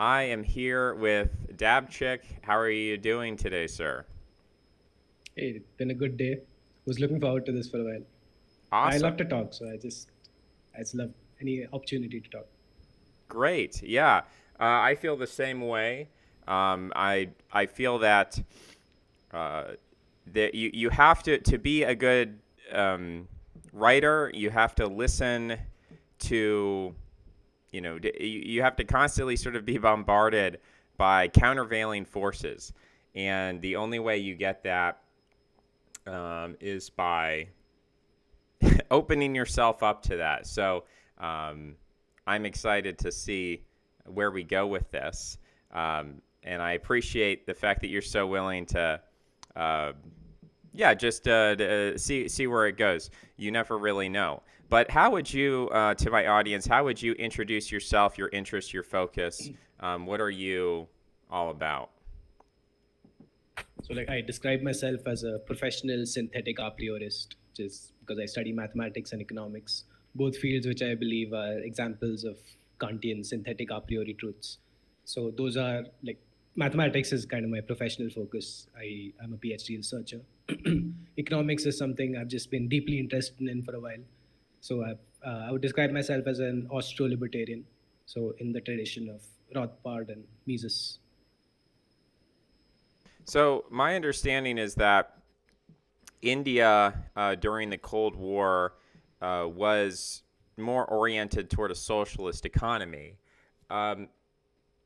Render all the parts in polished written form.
I am here with Dabchick. How are you doing today, sir? Hey, it's been a good day. Was looking forward to this for a while. I Awesome. love to talk, so I just love any opportunity to talk. Great. Yeah. I feel the same way. I feel uh, that you have to be a good um, writer. You have to listen to you have to constantly sort of be bombarded by countervailing forces, and the only way you get that is by opening yourself up to that. So um, I'm excited to see where we go with this. And I appreciate the fact that you're so willing to, uh, see where it goes. You never really know. But how would you, to my audience, how would you introduce yourself, your interest, your focus? What are you all about? So, like, I describe myself as a professional synthetic a priorist, which is because I study mathematics and economics, both fields which I believe are examples of Kantian synthetic a priori truths. So, those are like mathematics is kind of my professional focus. I'm a PhD researcher. Economics is something I've just been deeply interested in for a while. So, I would describe myself as an Austro libertarian. So, in the tradition of Rothbard and Mises. So my understanding is that India during the Cold War was more oriented toward a socialist economy. Um,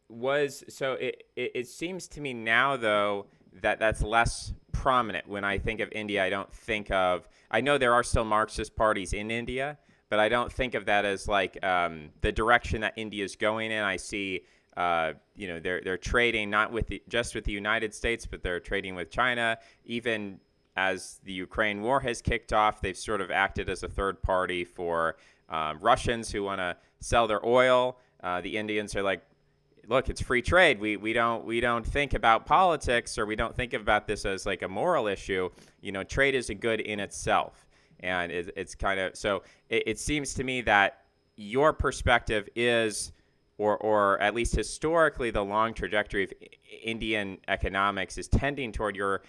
was so it seems to me now though that that's less prominent. When I think of India, I know there are still Marxist parties in India, but I don't think of that as like the direction that India is going in. I see they're trading not just with the United States, but they're trading with China. Even as the Ukraine war has kicked off, they've sort of acted as a third party for Russians who want to sell their oil. The Indians are like, look, it's free trade. We don't think about politics, or we don't think about this as like a moral issue. Trade is a good in itself, and it's kind of so. It seems to me that your perspective is, or at least historically, the long trajectory of Indian economics is tending toward your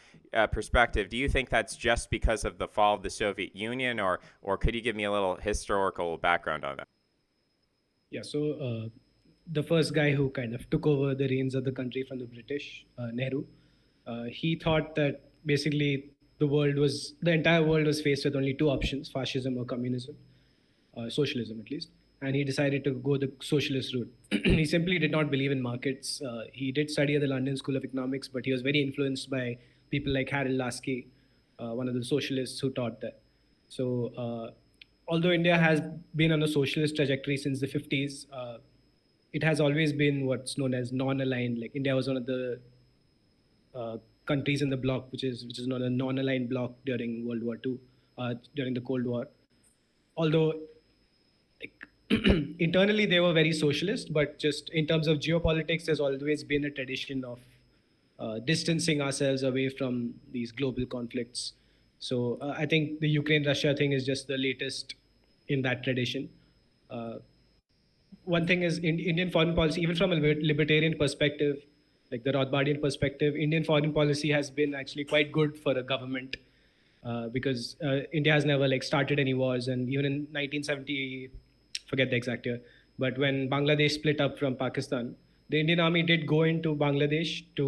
perspective. Do you think that's just because of the fall of the Soviet Union, or could you give me a little historical background on that? Yeah, so the first guy who kind of took over the reins of the country from the British, Nehru, he thought that basically the entire world was faced with only two options: fascism or communism, socialism at least. And he decided to go the socialist route. He simply did not believe in markets. He did study at the London School of Economics, but he was very influenced by people like Harold Lasky, one of the socialists who taught there. So, although India has been on a socialist trajectory since the 50s, it has always been what's known as non-aligned. Like India was one of the countries in the bloc, which is known as non-aligned bloc during World War II, during the Cold War. Although like internally they were very socialist, but just in terms of geopolitics, there's always been a tradition of distancing ourselves away from these global conflicts. So I think the Ukraine-Russia thing is just the latest in that tradition. Uh, One thing is in Indian foreign policy, even from a libertarian perspective, like the Rothbardian perspective, Indian foreign policy has been actually quite good for a government because India has never like started any wars, and even in 1970, forget the exact year, but when Bangladesh split up from Pakistan, the Indian army did go into Bangladesh to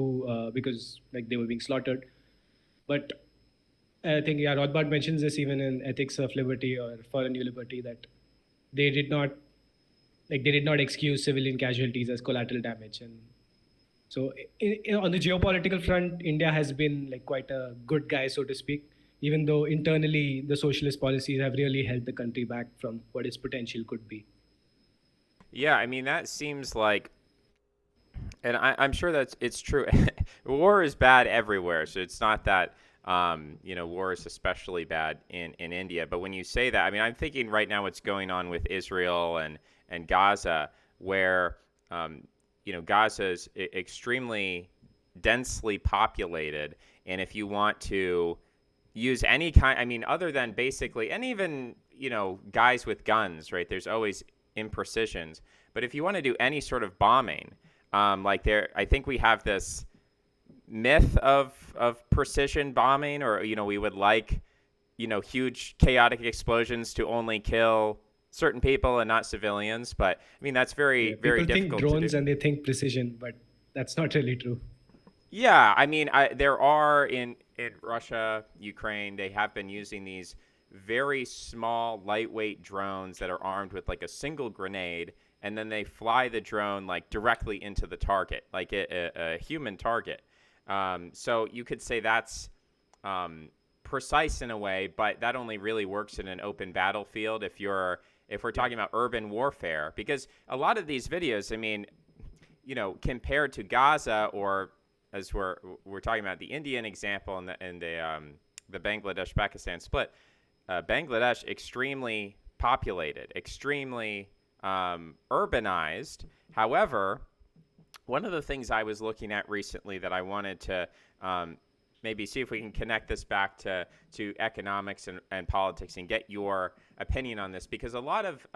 because like they were being slaughtered, but I think yeah, Rothbard mentions this even in Ethics of Liberty or For a New Liberty that they did not they did not excuse civilian casualties as collateral damage. And so on the geopolitical front, India has been like quite a good guy, so to speak, even though internally the socialist policies have really held the country back from what its potential could be. Yeah, I mean that seems like, and I'm sure that it's true. War is bad everywhere, so it's not that war is especially bad in India. But when you say that, I mean, I'm thinking right now what's going on with Israel and Gaza, where Gaza is extremely densely populated, and if you want to use any kind, I mean, other than basically, and even guys with guns, right? There's always imprecisions, but if you want to do any sort of bombing, Like there, I think we have this myth of precision bombing, or we would like huge chaotic explosions to only kill certain people and not civilians. But I mean that's very Yeah, very people think difficult to do. drones and they think precision, but that's not really true. Yeah, I mean, there are in Russia, Ukraine, they have been using these very small, lightweight drones that are armed with like a single grenade, and then they fly the drone like directly into the target, like a human target. So you could say that's um, precise in a way, but that only really works in an open battlefield if we're Yeah. talking about urban warfare, because a lot of these videos, I mean, compared to Gaza, or as we're talking about the Indian example and the Bangladesh Pakistan split, Bangladesh extremely populated, extremely urbanized. However, one of the things I was looking at recently that I wanted to maybe see if we can connect this back to economics and politics and get your opinion on this, because a lot of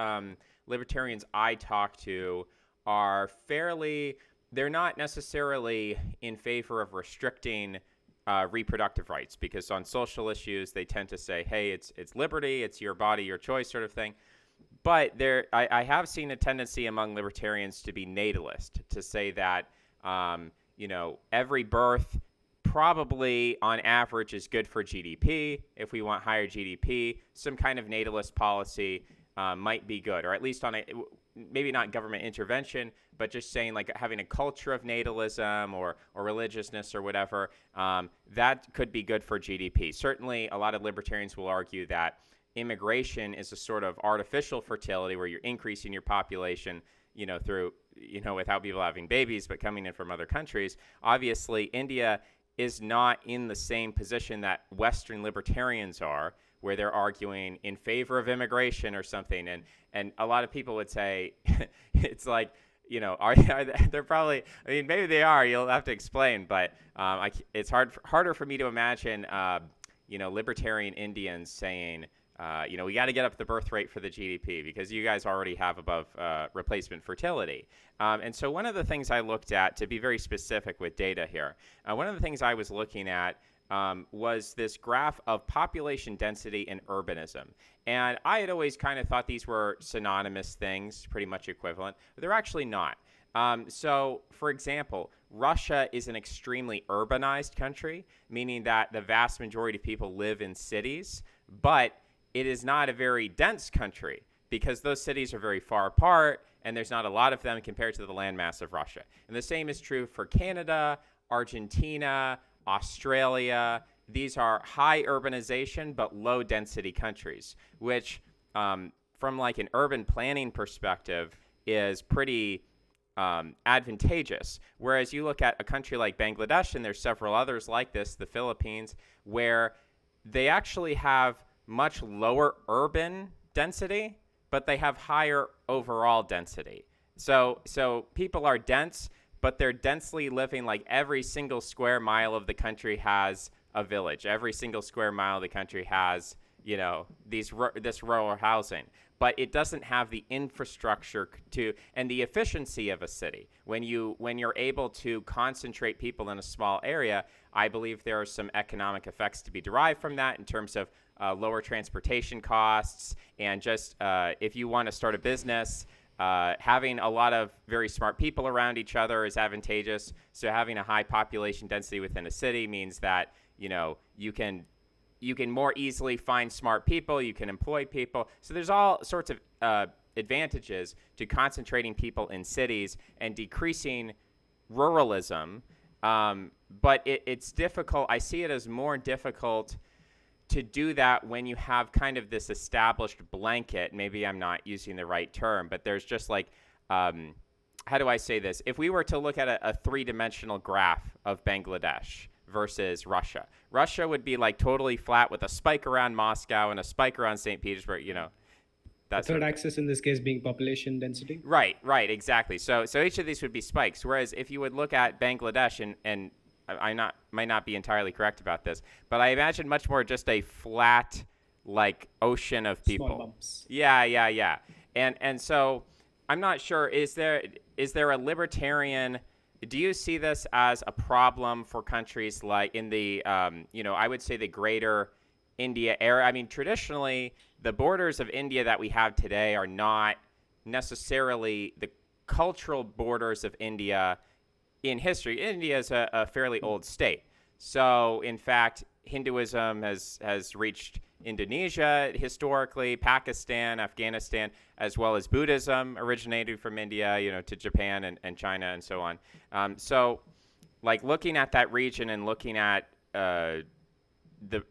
libertarians I talk to are they're not necessarily in favor of restricting reproductive rights, because on social issues they tend to say, hey, it's liberty, it's your body, your choice, sort of thing. But I have seen a tendency among libertarians to be natalist, to say that every birth probably on average is good for GDP. If we want higher GDP, some kind of natalist policy might be good, or at least on maybe not government intervention, but just saying like having a culture of natalism or religiousness or whatever, that could be good for GDP. Certainly, a lot of libertarians will argue that immigration is a sort of artificial fertility where you're increasing your population, through, without people having babies, but coming in from other countries. Obviously, India is not in the same position that Western libertarians are, where they're arguing in favor of immigration or something. And a lot of people would say, it's like, they're probably, I mean, maybe they are, you'll have to explain, but it's harder for me to imagine, libertarian Indians saying, we got to get up the birth rate for the GDP because you guys already have above replacement fertility. And so one of the things I looked at, to be very specific with data here, one of the things I was looking at was this graph of population density and urbanism. And I had always kind of thought these were synonymous things, pretty much equivalent, but they're actually not. So, for example, Russia is an extremely urbanized country, meaning that the vast majority of people live in cities, but it is not a very dense country because those cities are very far apart and there's not a lot of them compared to the landmass of Russia. And the same is true for Canada, Argentina, Australia. These are high urbanization but low density countries, which from like an urban planning perspective is pretty advantageous. Whereas you look at a country like Bangladesh, and there's several others like this, the Philippines, where they actually have much lower urban density, but they have higher overall density. So people are dense, but they're densely living, like every single square mile of the country has a village. Every single square mile of the country has, this rural housing. But it doesn't have the infrastructure and the efficiency of a city. When you're able to concentrate people in a small area, I believe there are some economic effects to be derived from that in terms of lower transportation costs, and just if you want to start a business, having a lot of very smart people around each other is advantageous. So having a high population density within a city means that you can more easily find smart people, you can employ people. So there's all sorts of advantages to concentrating people in cities and decreasing ruralism. But it's difficult. I see it as more difficult to do that when you have kind of this established blanket. Maybe I'm not using the right term, but there's just like, how do I say this? If we were to look at a three-dimensional graph of Bangladesh versus Russia, Russia would be like totally flat with a spike around Moscow and a spike around St. Petersburg, The that third sort of thing. axis in this case being population density. Right, exactly. So each of these would be spikes. Whereas if you would look at Bangladesh, and might not be entirely correct about this, but I imagine much more just a flat like ocean of Small people. bumps. Yeah. And so I'm not sure. Is there a libertarian? Do you see this as a problem for countries like in the I would say the greater India area? I mean, traditionally, the borders of India that we have today are not necessarily the cultural borders of India in history. India is a fairly old state. So, in fact, Hinduism has reached Indonesia historically, Pakistan, Afghanistan, as well as Buddhism originated from India, to Japan and China and so on. So, like looking at that region and looking at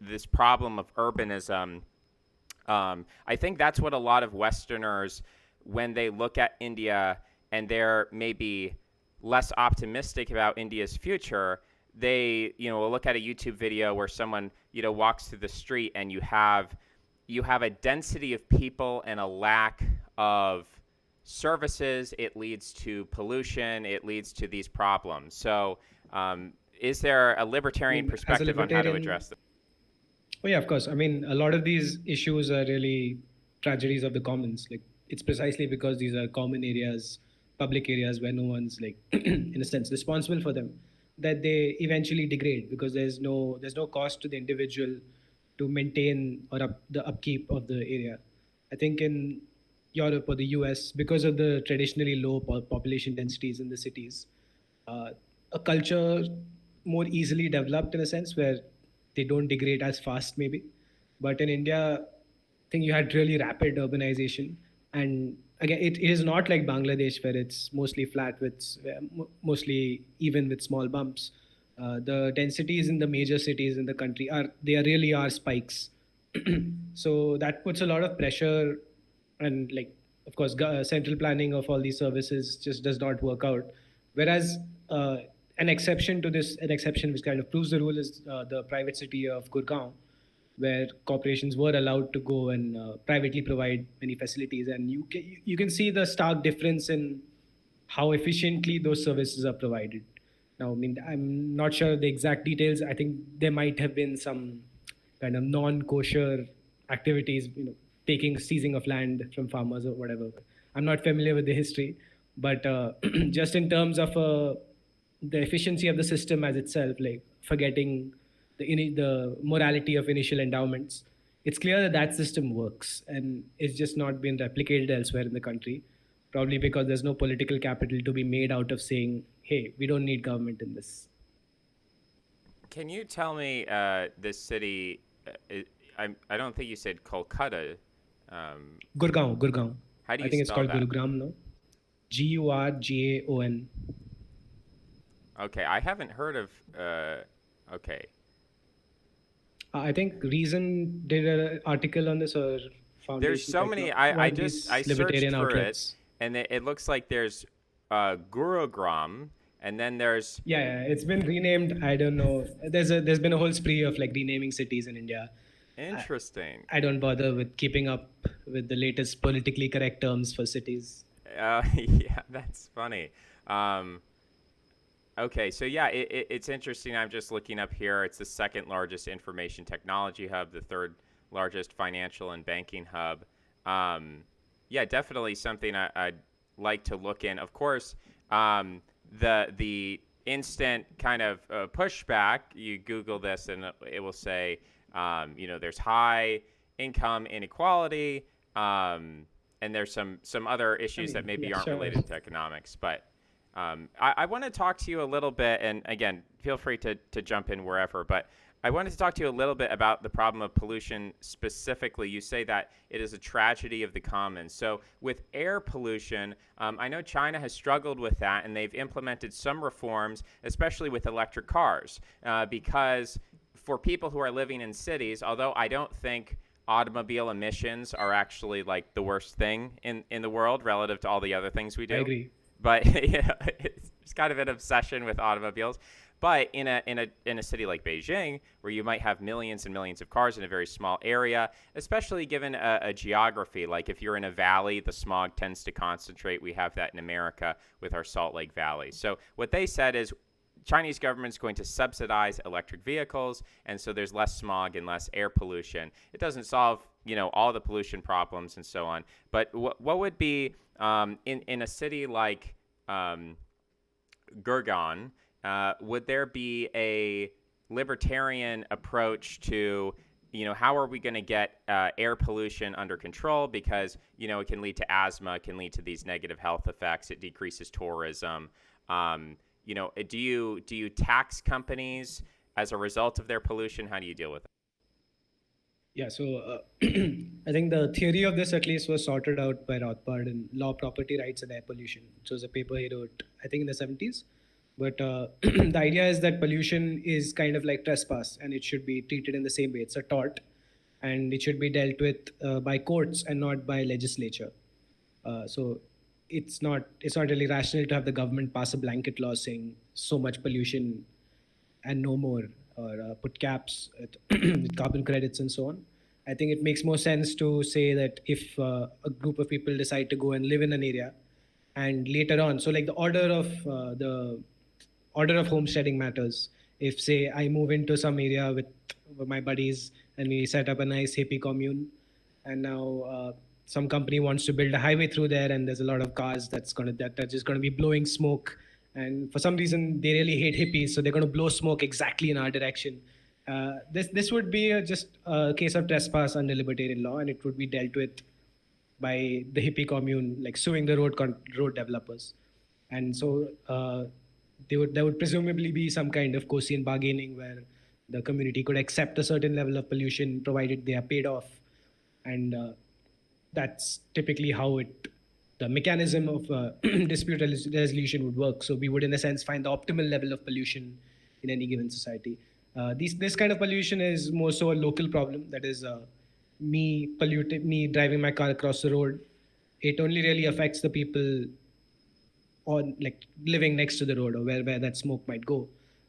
this problem of urbanism, I think that's what a lot of Westerners, when they look at India and they're maybe less optimistic about India's future, they will look at a YouTube video where someone walks through the street and you have a density of people and a lack of services. It leads to pollution. It leads to these problems. So, is there a I libertarian mean, as a perspective on how to libertarian, address this? oh yeah, of course. I mean, a lot of these issues are really tragedies of the commons. Like it's precisely because these are common areas, public areas where no one's like, in a sense, responsible for them, that they eventually degrade because there's no cost to the individual to maintain or the upkeep of the area. I think in Europe or the US, because of the traditionally low population densities in the cities, uh, a culture more easily developed in a sense where they don't degrade as fast, maybe. But in India, I think you had really rapid urbanization. And again, it is not like Bangladesh where it's mostly flat with mostly even with small bumps. The densities in the major cities in the country really are spikes. So that puts a lot of pressure, and like of course central planning of all these services just does not work out. Whereas an exception which kind of proves the rule is the private city of Gurgaon, where corporations were allowed to go and privately provide many facilities, and you can see the stark difference in how efficiently those services are provided. Now, I mean, I'm not sure the exact details. I think there might have been some kind of non-kosher activities, taking seizing of land from farmers or whatever. I'm not familiar with the history, but just in terms of the efficiency of the system as itself, like forgetting the morality of initial endowments, it's clear that that system works and it's just not been replicated elsewhere in the country. Probably because there's no political capital to be made out of saying, "Hey, we don't need government in this." Can you tell me this city? I don't think you said Kolkata. Um, Gurgaon. how do I you think it's spell called that? Gurugram, no? Gurgaon. Okay, I haven't heard of. Okay, I think Reason did an article on this, or there's Foundation, so like many. one I of just these I searched libertarian for it, outlets. and it looks like there's Gurugram, and then there's Yeah, it's been renamed. I don't know. There's been a whole spree of like renaming cities in India. I, interesting. I don't bother with keeping up with the latest politically correct terms for cities. Yeah, that's funny. Um, Okay, so yeah, it's interesting. I'm just looking up here. It's the second largest information technology hub, the third largest financial and banking hub. Um, yeah, definitely something I'd like to look in. Of course, the instant kind of pushback. You Google this and it will say, there's high income inequality, and there's some other I issues that mean, maybe yeah, aren't sure. related to economics, but. I want to talk to you a little bit, and again, feel free to jump in wherever, but I wanted to talk to you a little bit about the problem of pollution specifically. You say that it is a tragedy of the commons. So, with air pollution, I know China has struggled with that, and they've implemented some reforms, especially with electric cars, because for people who are living in cities, although I don't think automobile emissions are actually like the worst thing in the world relative to all the other things we I do, agree. but it's kind of an obsession with automobiles. But in a city like Beijing, where you might have millions and millions of cars in a very small area, especially given a geography, like if you're in a valley, the smog tends to concentrate. We have that in America with our Salt Lake Valley. So what they said is, Chinese government's going to subsidize electric vehicles, and so there's less smog and less air pollution. It doesn't solve, all the pollution problems and so on. But what would be in a city like Gurgaon? Would there be a libertarian approach to, how are we going to get air pollution under control? Because, it can lead to asthma, it can lead to these negative health effects, it decreases tourism. Do you tax companies as a result of their pollution? How do you deal with it? Yeah, so I think the theory of this at least was sorted out by Rothbard in Law, Property Rights, and Air Pollution, which was a paper he wrote, I think, in the 70s. But the idea is that pollution is kind of like trespass, and it should be treated in the same way. It's a tort, and it should be dealt with by courts and not by legislature. So it's not really rational to have the government pass a blanket law saying so much pollution and no more, or put caps at with carbon credits and so on. I think it makes more sense to say that if a group of people decide to go and live in an area, and later on, so like the order of homesteading matters. If say I move into some area with my buddies and we set up a nice hippie commune, and now some company wants to build a highway through there, and there's a lot of cars that's just gonna be blowing smoke, and for some reason they really hate hippies, so they're gonna blow smoke exactly in our direction. This would be just a case of trespass under libertarian law, and it would be dealt with by the hippie commune, like suing the road developers. And so there would presumably be some kind of Gaussian bargaining where the community could accept a certain level of pollution provided they are paid off, and that's typically how the mechanism of dispute resolution would work. So we would, in a sense, find the optimal level of pollution in any given society. This kind of pollution is more so a local problem. That is, me driving my car across the road. It only really affects the people on like living next to the road, or where that smoke might go.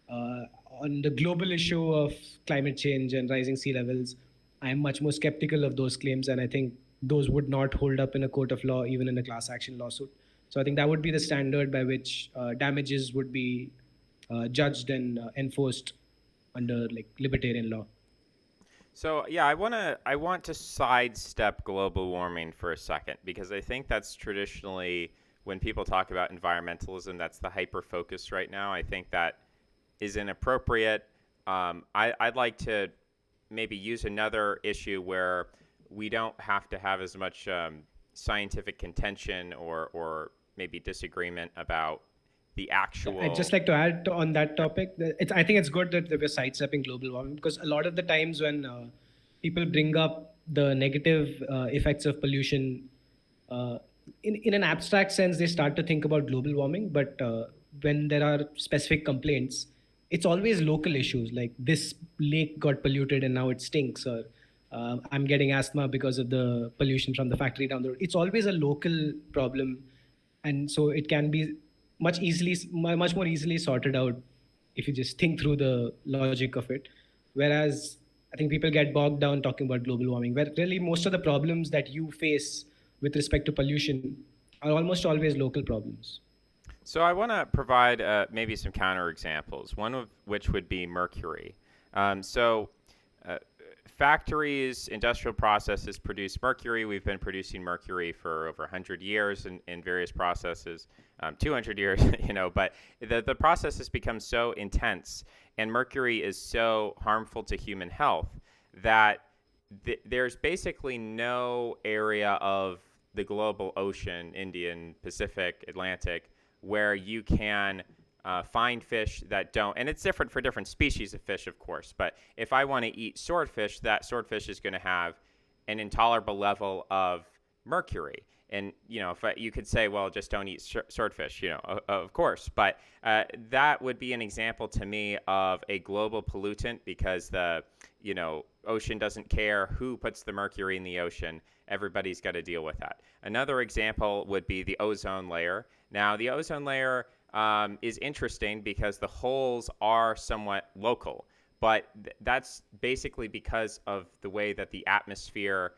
Uh, on the global issue of climate change and rising sea levels, I am much more skeptical of those claims, and I think those would not hold up in a court of law, even in a class action lawsuit. So I think that would be the standard by which damages would be judged and enforced under like libertarian law. So yeah, I want to sidestep global warming for a second because I think that's traditionally when people talk about environmentalism, that's the hyper focus right now. I think that is inappropriate. I'd like to maybe use another issue where we don't have to have as much scientific contention or maybe disagreement about the I'd actual. just like to add on that topic. I think it's good that we're sidestepping global warming, because a lot of the times when people bring up the negative effects of pollution, uh, in an abstract sense, they start to think about global warming. But when there are specific complaints, it's always local issues like this lake got polluted and now it stinks, or I'm getting asthma because of the pollution from the factory down the road. It's always a local problem, and so it can be much more easily sorted out if you just think through the logic of it. Whereas I think people get bogged down talking about global warming, where really most of the problems that you face with respect to pollution are almost always local problems. So I want to provide maybe some counterexamples. One of which would be mercury. So uh, factories, industrial processes produce mercury. We've been producing mercury for over 100 years in various processes, 200 years, but the process has become so intense and mercury is so harmful to human health that there's basically no area of the global ocean, Indian, Pacific, Atlantic, where you can find fish that don't, and it's different for different species of fish, of course. But if I want to eat swordfish, that swordfish is going to have an intolerable level of mercury. And if you could say, well, just don't eat swordfish, of course. But that would be an example to me of a global pollutant because the ocean doesn't care who puts the mercury in the ocean. Everybody's got to deal with that. Another example would be the ozone layer. Now, the ozone layer is interesting because the holes are somewhat local, but that's basically because of the way that the atmosphere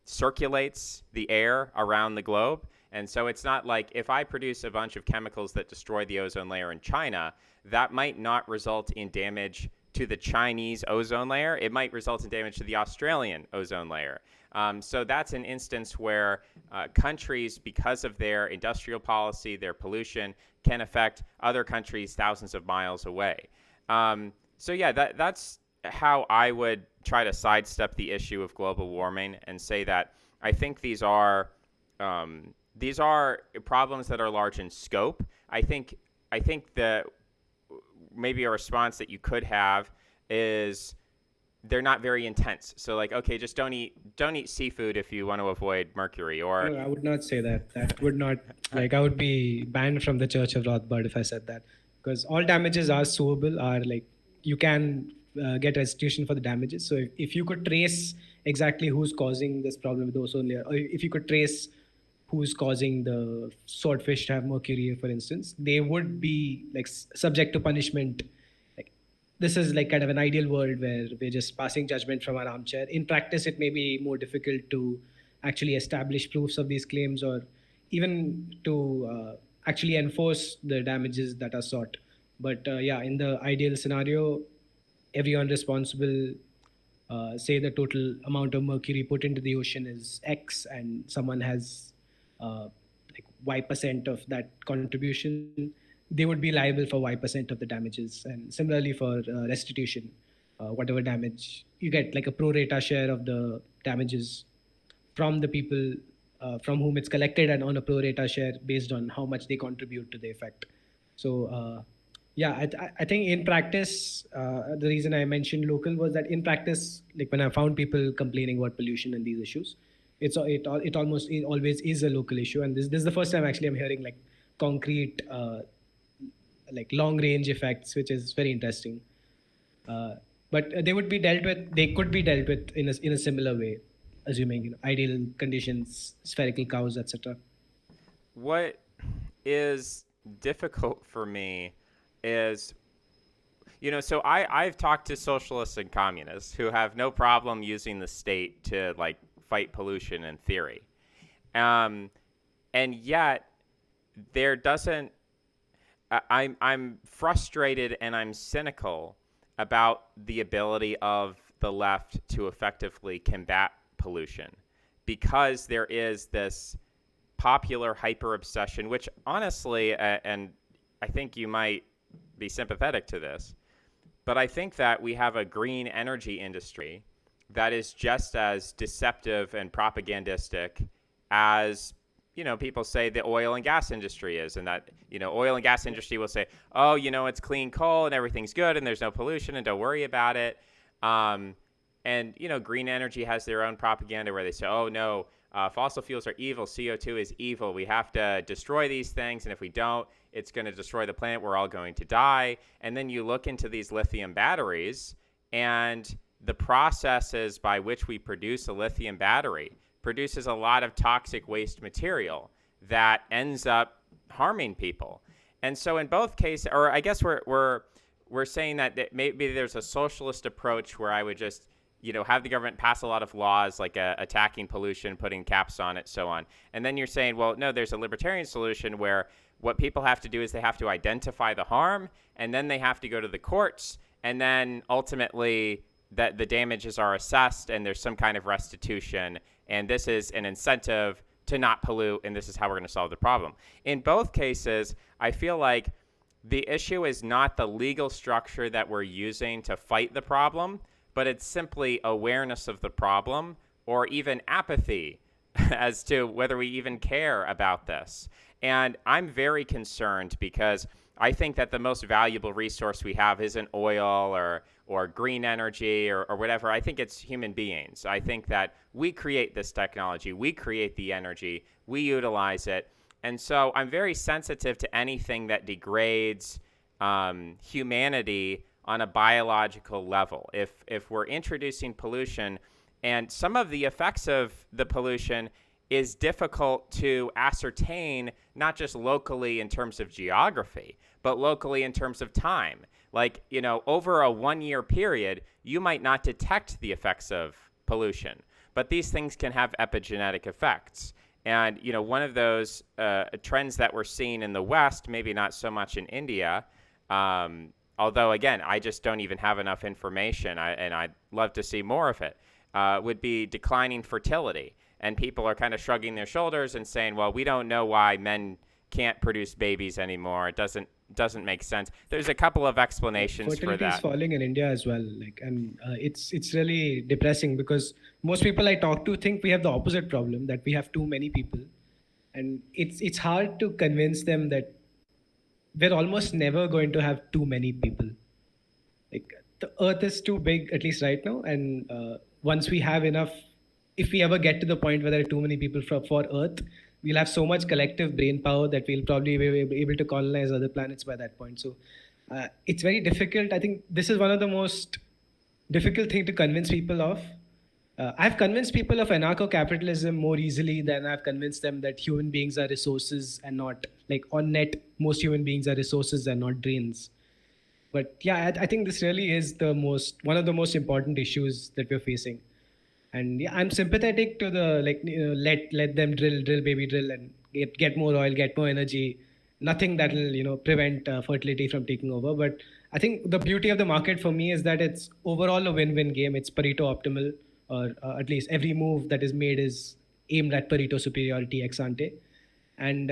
circulates the air around the globe. And so it's not like if I produce a bunch of chemicals that destroy the ozone layer in China, that might not result in damage to the Chinese ozone layer. It might result in damage to the Australian ozone layer. So that's an instance where countries, because of their industrial policy, their pollution, can affect other countries thousands of miles away. So yeah, that's how I would try to sidestep the issue of global warming and say that I think these are problems that are large in scope. I think that maybe a response that you could have is they're not very intense. So like, okay, just don't eat seafood if you want to avoid mercury. Or No, I would not say that. That would not, like, I would be banned from the Church of Rothbard if I said that. Because all damages are suable, are like, you can get restitution for the damages. So if you could trace exactly who's causing this problem with ozone layer, or if you could trace who's causing the swordfish to have mercury, for instance, they would be like subject to punishment. Like, this is like kind of an ideal world where we're just passing judgment from our armchair. In practice, it may be more difficult to actually establish proofs of these claims, or even to actually enforce the damages that are sought. But yeah, in the ideal scenario, everyone responsible, say the total amount of mercury put into the ocean is X, and someone has like Y% of that contribution, they would be liable for Y% of the damages. And similarly for restitution, whatever damage you get, like a pro rata share of the damages from the people from whom it's collected, and on a pro rata share based on how much they contribute to the effect. So yeah, I think in practice, the reason I mentioned local was that in practice, like when I found people complaining about pollution and these issues, it always is a local issue. And this is the first time actually I'm hearing like concrete like long range effects, which is very interesting. But they could be dealt with in a similar way, assuming ideal conditions, spherical cows, etc. what is difficult for me is, so I've talked to socialists and communists who have no problem using the state to like fight pollution in theory. And yet there doesn't, I'm frustrated and I'm cynical about the ability of the left to effectively combat pollution, because there is this popular hyper obsession, which honestly, and I think you might be sympathetic to this, but I think that we have a green energy industry that is just as deceptive and propagandistic as people say the oil and gas industry is. And that oil and gas industry will say, oh, it's clean coal and everything's good and there's no pollution and don't worry about it. And green energy has their own propaganda where they say, oh no, fossil fuels are evil, CO2 is evil, we have to destroy these things, and if we don't, it's going to destroy the planet, we're all going to die. And then you look into these lithium batteries, and the processes by which we produce a lithium battery produces a lot of toxic waste material that ends up harming people. And so in both cases, or I guess we're saying that maybe there's a socialist approach where I would just have the government pass a lot of laws like attacking pollution, putting caps on it, so on. And then you're saying, well, no, there's a libertarian solution where what people have to do is they have to identify the harm, and then they have to go to the courts, and then ultimately that the damages are assessed and there's some kind of restitution, and this is an incentive to not pollute, and this is how we're going to solve the problem. In both cases, I feel like the issue is not the legal structure that we're using to fight the problem, but it's simply awareness of the problem, or even apathy as to whether we even care about this. And I'm very concerned because I think that the most valuable resource we have isn't oil or green energy or whatever. I think it's human beings. I think that we create this technology, we create the energy, we utilize it. And so I'm very sensitive to anything that degrades humanity on a biological level. If we're introducing pollution, and some of the effects of the pollution is difficult to ascertain, not just locally in terms of geography, but locally in terms of time. Like, over a 1-year period, you might not detect the effects of pollution, but these things can have epigenetic effects. And one of those trends that we're seeing in the West, maybe not so much in India, although again, I just don't even have enough information, and I'd love to see more of it, would be declining fertility. And people are kind of shrugging their shoulders and saying, well, we don't know why men can't produce babies anymore. It doesn't make sense. There's a couple of explanations for Fertility is that. falling in India as well. And it's really depressing because most people I talk to think we have the opposite problem, that we have too many people, and it's hard to convince them that we're almost never going to have too many people. Like, the Earth is too big, at least right now, and once we have enough, if we ever get to the point where there are too many people for Earth, we'll have so much collective brain power that we'll probably be able to colonize other planets by that point. So it's very difficult. I think this is one of the most difficult thing to convince people of. I've convinced people of anarcho-capitalism more easily than I've convinced them that human beings are resources and not, like, on net, most human beings are resources and not drains. But yeah, I think this really is one of the most important issues that we're facing. And yeah, I'm sympathetic to the, like, let them drill baby drill and get more oil, get more energy. Nothing that will prevent fertility from taking over. But I think the beauty of the market for me is that it's overall a win-win game. It's Pareto optimal, or at least every move that is made is aimed at Pareto superiority ex ante, and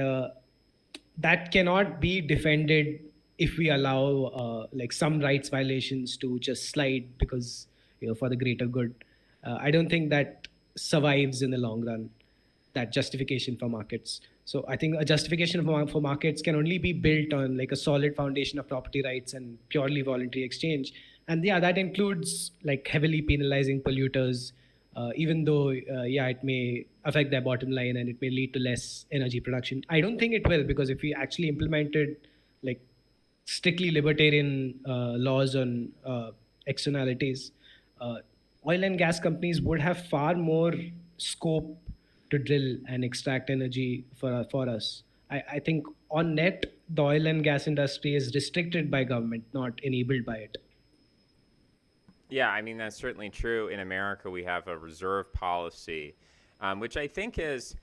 that cannot be defended if we allow like some rights violations to just slide because for the greater good. I don't think that survives in the long run, that justification for markets. So I think a justification for markets can only be built on, like, a solid foundation of property rights and purely voluntary exchange. And yeah, that includes, like, heavily penalizing polluters, even though yeah, it may affect their bottom line and it may lead to less energy production. I don't think it will, because if we actually implemented, like, strictly libertarian laws on externalities, uh, oil and gas companies would have far more scope to drill and extract energy for us. I think on net, the oil and gas industry is restricted by government, not enabled by it. Yeah, I mean, that's certainly true. In America, we have a reserve policy, which I think is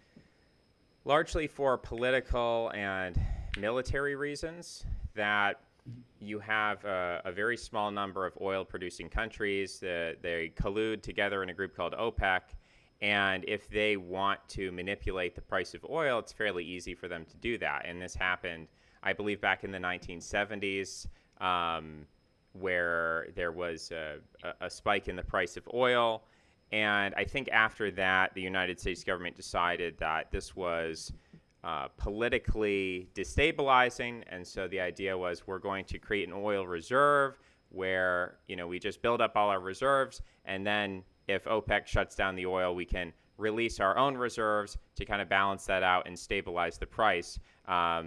largely for political and military reasons, that you have a very small number of oil producing countries that they collude together in a group called OPEC. And if they want to manipulate the price of oil, it's fairly easy for them to do that. And this happened, I believe, back in the 1970s, where there was a spike in the price of oil. And I think after that, the United States government decided that this was politically destabilizing. And so the idea was, we're going to create an oil reserve where we just build up all our reserves, and then if OPEC shuts down the oil, we can release our own reserves to kind of balance that out and stabilize the price. I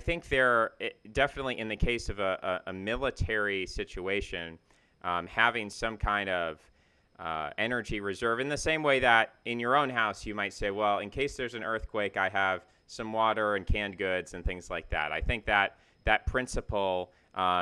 think there definitely, in the case of a military situation, having some kind of energy reserve, in the same way that in your own house you might say, well, in case there's an earthquake, I have some water and canned goods and things like that. I think that principle,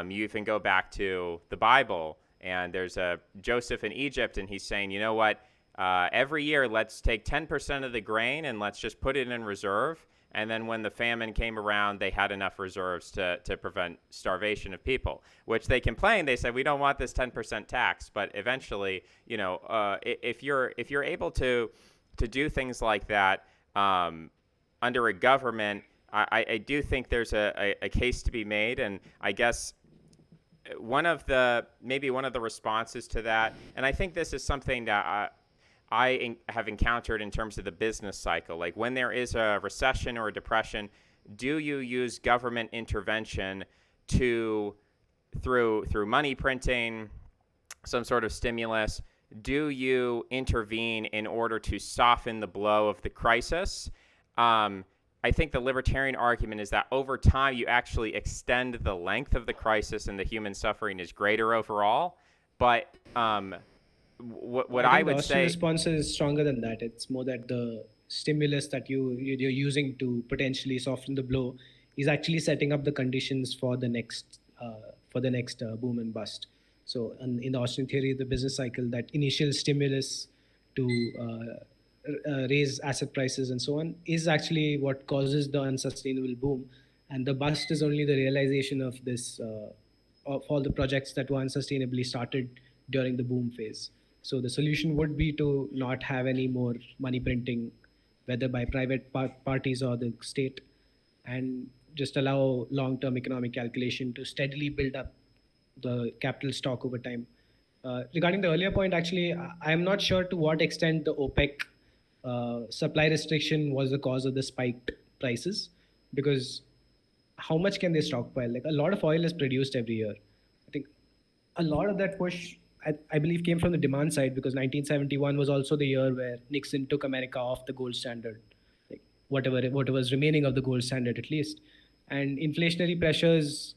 you can go back to the Bible, and there's a Joseph in Egypt, and he's saying, you know what, every year let's take 10% of the grain and let's just put it in reserve. And then when the famine came around, they had enough reserves to prevent starvation of people, which they complained. They said, we don't want this 10% tax. But eventually, if you're able to do things like that under a government, I do think there's a case to be made. And I guess one of the responses to that, and I think this is something that I have encountered in terms of the business cycle, like when there is a recession or a depression, do you use government intervention through money printing, some sort of stimulus? Do you intervene in order to soften the blow of the crisis? I think the libertarian argument is that over time you actually extend the length of the crisis and the human suffering is greater overall. But what I would say, the response is stronger than that. It's more that the stimulus that you're using to potentially soften the blow is actually setting up the conditions for the next boom and bust. So in the Austrian theory of the business cycle, that initial stimulus to raise asset prices and so on, is actually what causes the unsustainable boom. And the bust is only the realization of this, of all the projects that were unsustainably started during the boom phase. So the solution would be to not have any more money printing, whether by private parties or the state, and just allow long-term economic calculation to steadily build up the capital stock over time. Regarding the earlier point, actually, I'm not sure to what extent the OPEC supply restriction was the cause of the spiked prices, because how much can they stockpile? Like, a lot of oil is produced every year. I think a lot of that push, I believe, came from the demand side, because 1971 was also the year where Nixon took America off the gold standard, like whatever was remaining of the gold standard at least. And inflationary pressures,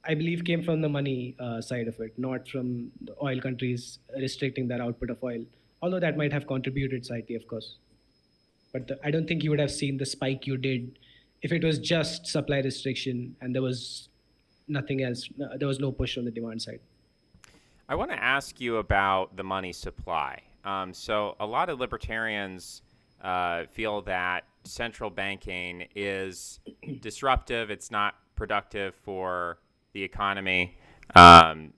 I believe, came from the money side of it, not from the oil countries restricting their output of oil. Although that might have contributed slightly, of course. But I don't think you would have seen the spike you did if it was just supply restriction and there was nothing else. There was no push on the demand side. I want to ask you about the money supply. So a lot of libertarians feel that central banking is disruptive. It's not productive for the economy.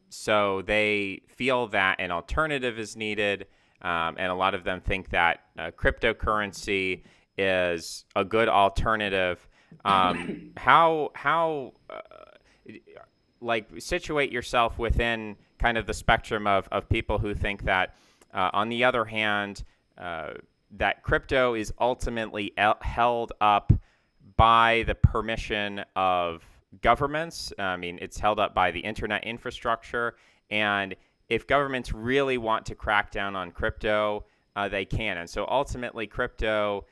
So they feel that an alternative is needed. And a lot of them think that cryptocurrency is a good alternative. How like situate yourself within kind of the spectrum of people who think that, on the other hand, that crypto is ultimately held up by the permission of governments. I mean, it's held up by the internet infrastructure. And if governments really want to crack down on crypto, they can. And so ultimately, crypto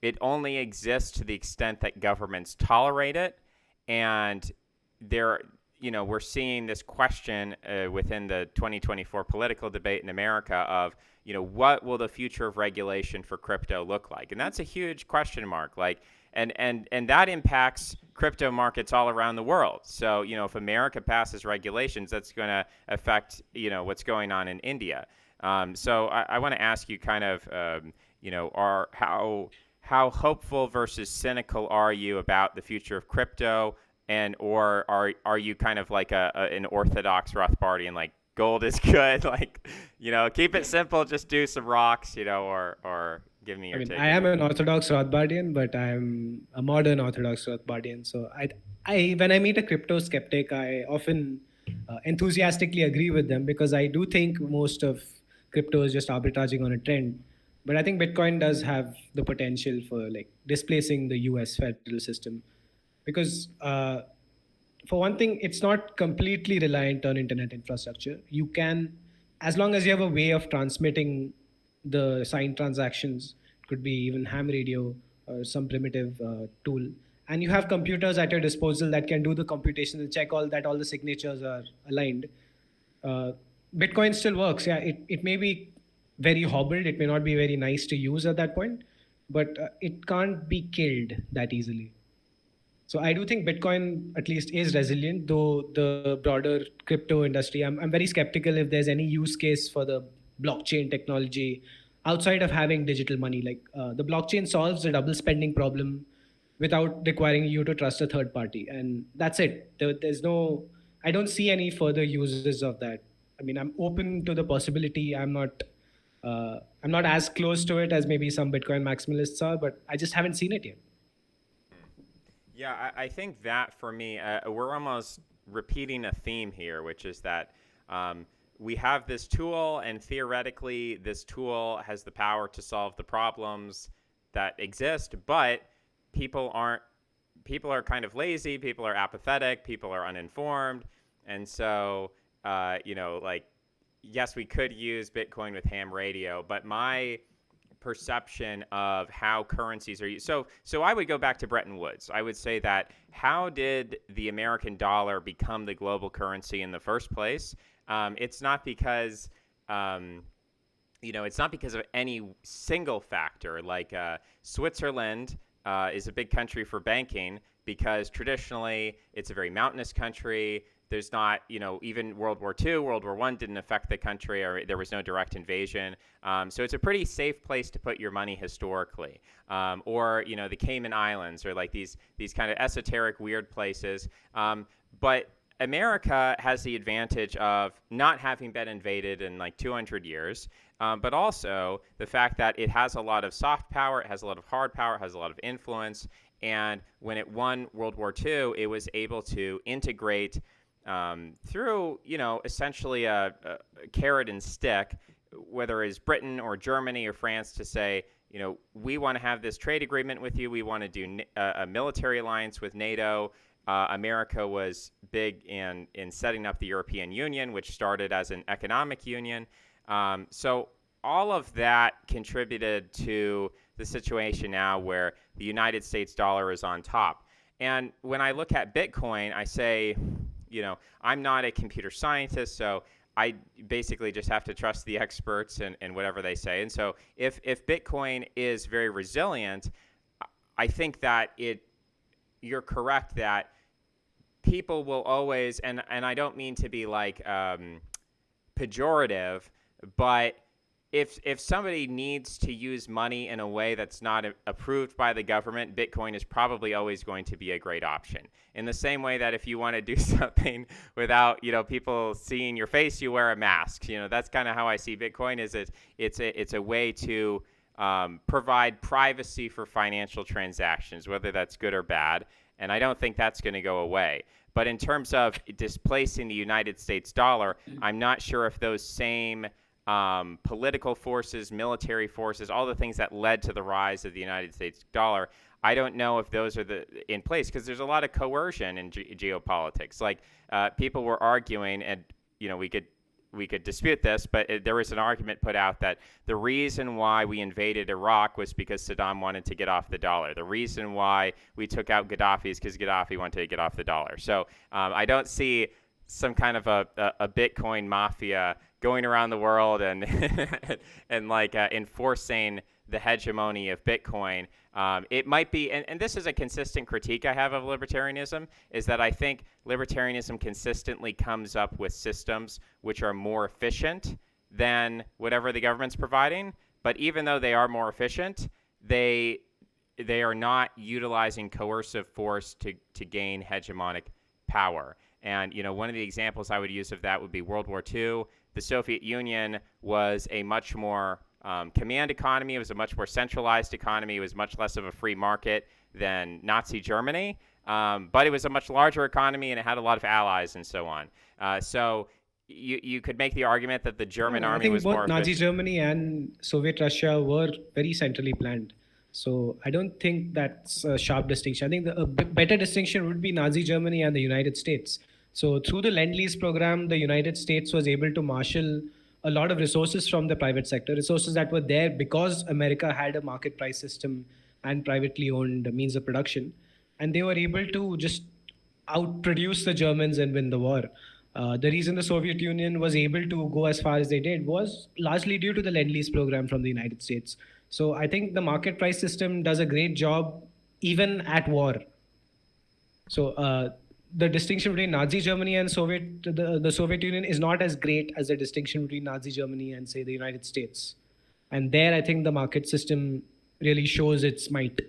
it only exists to the extent that governments tolerate it. And we're seeing this question within the 2024 political debate in America of, what will the future of regulation for crypto look like? And that's a huge question mark. Like, and that impacts crypto markets all around the world. So, if America passes regulations, that's going to affect, what's going on in India. So I want to ask you kind of, how hopeful versus cynical are you about the future of crypto, or are you kind of like an orthodox Rothbardian, like gold is good, like, keep it simple, just do some rocks, or give me your take. I am an orthodox Rothbardian, but I'm a modern orthodox Rothbardian. So when I meet a crypto skeptic, I often enthusiastically agree with them, because I do think most of crypto is just arbitraging on a trend. But I think Bitcoin does have the potential for like displacing the US federal system, because for one thing, it's not completely reliant on internet infrastructure. You can, as long as you have a way of transmitting the signed transactions, it could be even ham radio or some primitive tool, and you have computers at your disposal that can do the computation and check all the signatures are aligned. uh, Bitcoin still works. Yeah, it may be very hobbled. It may not be very nice to use at that point, but it can't be killed that easily. So I do think Bitcoin at least is resilient, though the broader crypto industry, I'm very skeptical if there's any use case for the blockchain technology outside of having digital money. Like the blockchain solves the double spending problem without requiring you to trust a third party, and that's it. There's no, I don't see any further uses of that. I mean, I'm open to the possibility. I'm not as close to it as maybe some Bitcoin maximalists are, but I just haven't seen it yet. Yeah, I think that for me, we're almost repeating a theme here, which is that we have this tool, and theoretically, this tool has the power to solve the problems that exist, but people are kind of lazy, people are apathetic, people are uninformed, and so like, yes, we could use Bitcoin with ham radio, but my perception of how currencies are used. So I would go back to Bretton Woods. I would say that, how did the American dollar become the global currency in the first place? It's not because it's not because of any single factor. Like Switzerland is a big country for banking because traditionally it's a very mountainous country. There's not, even World War II, World War I didn't affect the country, or there was no direct invasion. So it's a pretty safe place to put your money historically. Or, the Cayman Islands, or like these kind of esoteric, weird places. But America has the advantage of not having been invaded in like 200 years, but also the fact that it has a lot of soft power, it has a lot of hard power, it has a lot of influence. And when it won World War II, it was able to integrate through, essentially a carrot and stick, whether it's Britain or Germany or France, to say, we want to have this trade agreement with you. We want to do a military alliance with NATO. America was big in setting up the European Union, which started as an economic union. So all of that contributed to the situation now where the United States dollar is on top. And when I look at Bitcoin, I say, I'm not a computer scientist, so I basically just have to trust the experts and whatever they say. And so if Bitcoin is very resilient, I think that you're correct that people will always, and I don't mean to be like pejorative, but if somebody needs to use money in a way that's not approved by the government, Bitcoin is probably always going to be a great option. In the same way that if you want to do something without, people seeing your face, you wear a mask. That's kind of how I see Bitcoin. It's a way to provide privacy for financial transactions, whether that's good or bad. And I don't think that's going to go away. But in terms of displacing the United States dollar, I'm not sure if those same political forces, military forces, all the things that led to the rise of the United States dollar, I don't know if those are in place, because there's a lot of coercion in geopolitics. Like people were arguing, and we could dispute this, but there was an argument put out that the reason why we invaded Iraq was because Saddam wanted to get off the dollar. The reason why we took out Gaddafi is because Gaddafi wanted to get off the dollar. So I don't see some kind of a Bitcoin mafia going around the world and and like enforcing the hegemony of Bitcoin. It might be, and this is a consistent critique I have of libertarianism, is that I think libertarianism consistently comes up with systems which are more efficient than whatever the government's providing. But even though they are more efficient, they are not utilizing coercive force to gain hegemonic power. And one of the examples I would use of that would be World War II. The Soviet Union was a much more command economy. It was a much more centralized economy. It was much less of a free market than Nazi Germany. But it was a much larger economy, and it had a lot of allies and so on. So you could make the argument that the German army was more efficient. I think both Nazi Germany and Soviet Russia were very centrally planned. So I don't think that's a sharp distinction. I think a better distinction would be Nazi Germany and the United States. So through the Lend-Lease program, the United States was able to marshal a lot of resources from the private sector, resources that were there because America had a market price system and privately owned means of production. And they were able to just outproduce the Germans and win the war. The reason the Soviet Union was able to go as far as they did was largely due to the Lend-Lease program from the United States. So I think the market price system does a great job even at war. So the distinction between Nazi Germany and the Soviet Union is not as great as the distinction between Nazi Germany and, say, the United States. And there, I think the market system really shows its might.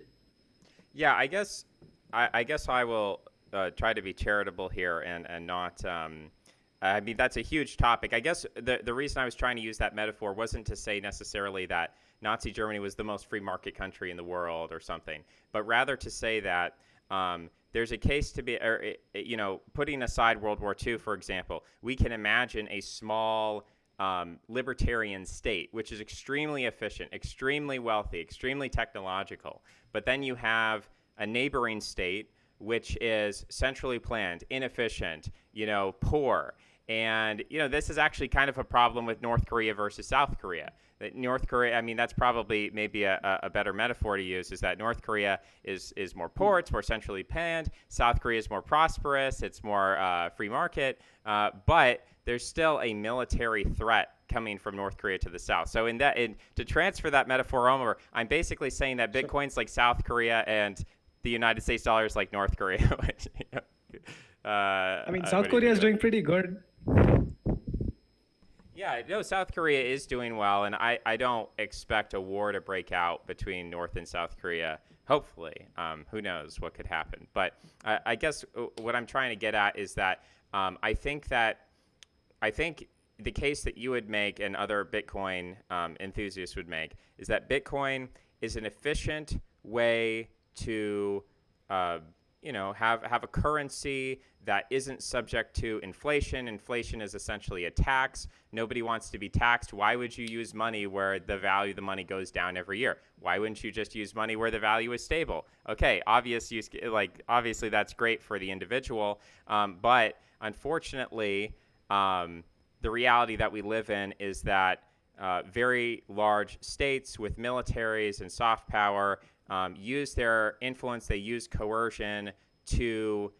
Yeah, I guess I will try to be charitable here and not. I mean, that's a huge topic. I guess the reason I was trying to use that metaphor wasn't to say necessarily that Nazi Germany was the most free market country in the world or something, but rather to say that there's a case to be, putting aside World War II, for example, we can imagine a small libertarian state, which is extremely efficient, extremely wealthy, extremely technological. But then you have a neighboring state, which is centrally planned, inefficient, poor. And, this is actually kind of a problem with North Korea versus South Korea. That North Korea, I mean, that's probably maybe a better metaphor to use, is that North Korea is more poor, it's more centrally planned. South Korea is more prosperous, it's more free market. But there's still a military threat coming from North Korea to the south. So to transfer that metaphor over, I'm basically saying that Bitcoin's like South Korea and the United States dollar is like North Korea. I mean, What South do you Korea think is of that? doing pretty good. Yeah, no, South Korea is doing well, and I don't expect a war to break out between North and South Korea. Hopefully, who knows what could happen? But I guess what I'm trying to get at is that I think the case that you would make and other Bitcoin enthusiasts would make is that Bitcoin is an efficient way to, uh, have a currency that isn't subject to inflation. Inflation is essentially a tax. Nobody wants to be taxed. Why would you use money where the value of the money goes down every year? Why wouldn't you just use money where the value is stable? Okay, obviously that's great for the individual, but unfortunately, the reality that we live in is that very large states with militaries and soft power use their influence, they use coercion to,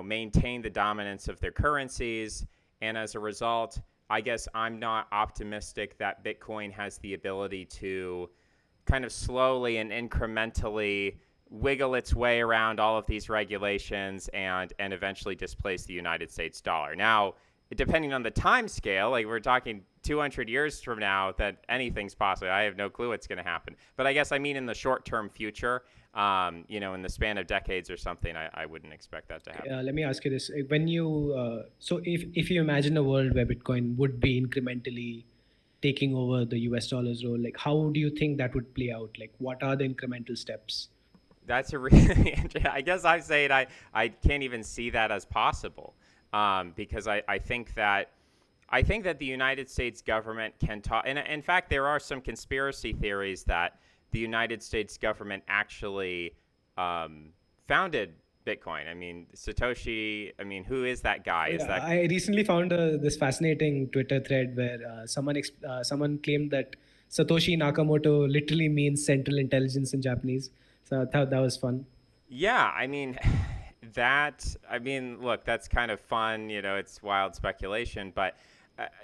maintain the dominance of their currencies. And as a result, I guess I'm not optimistic that Bitcoin has the ability to kind of slowly and incrementally wiggle its way around all of these regulations and eventually displace the United States dollar. Now, depending on the time scale, like we're talking 200 years from now, that anything's possible. I have no clue what's going to happen. But I guess I mean in the short-term future, in the span of decades or something, I wouldn't expect that to Okay, happen. let me ask you this: when you so if you imagine a world where Bitcoin would be incrementally taking over the US dollar's role, like how do you think that would play out? Like, what are the incremental steps? That's a really I guess I'm saying I can't even see that as possible, because I think that the United States government can talk. And in fact, there are some conspiracy theories that the United States government actually founded Bitcoin. I mean, Satoshi. I mean, who is that guy? Oh, Is yeah, that I recently found this fascinating Twitter thread where someone claimed that Satoshi Nakamoto literally means Central Intelligence in Japanese. So I thought that was fun. Yeah, I mean, look, that's kind of fun. It's wild speculation, but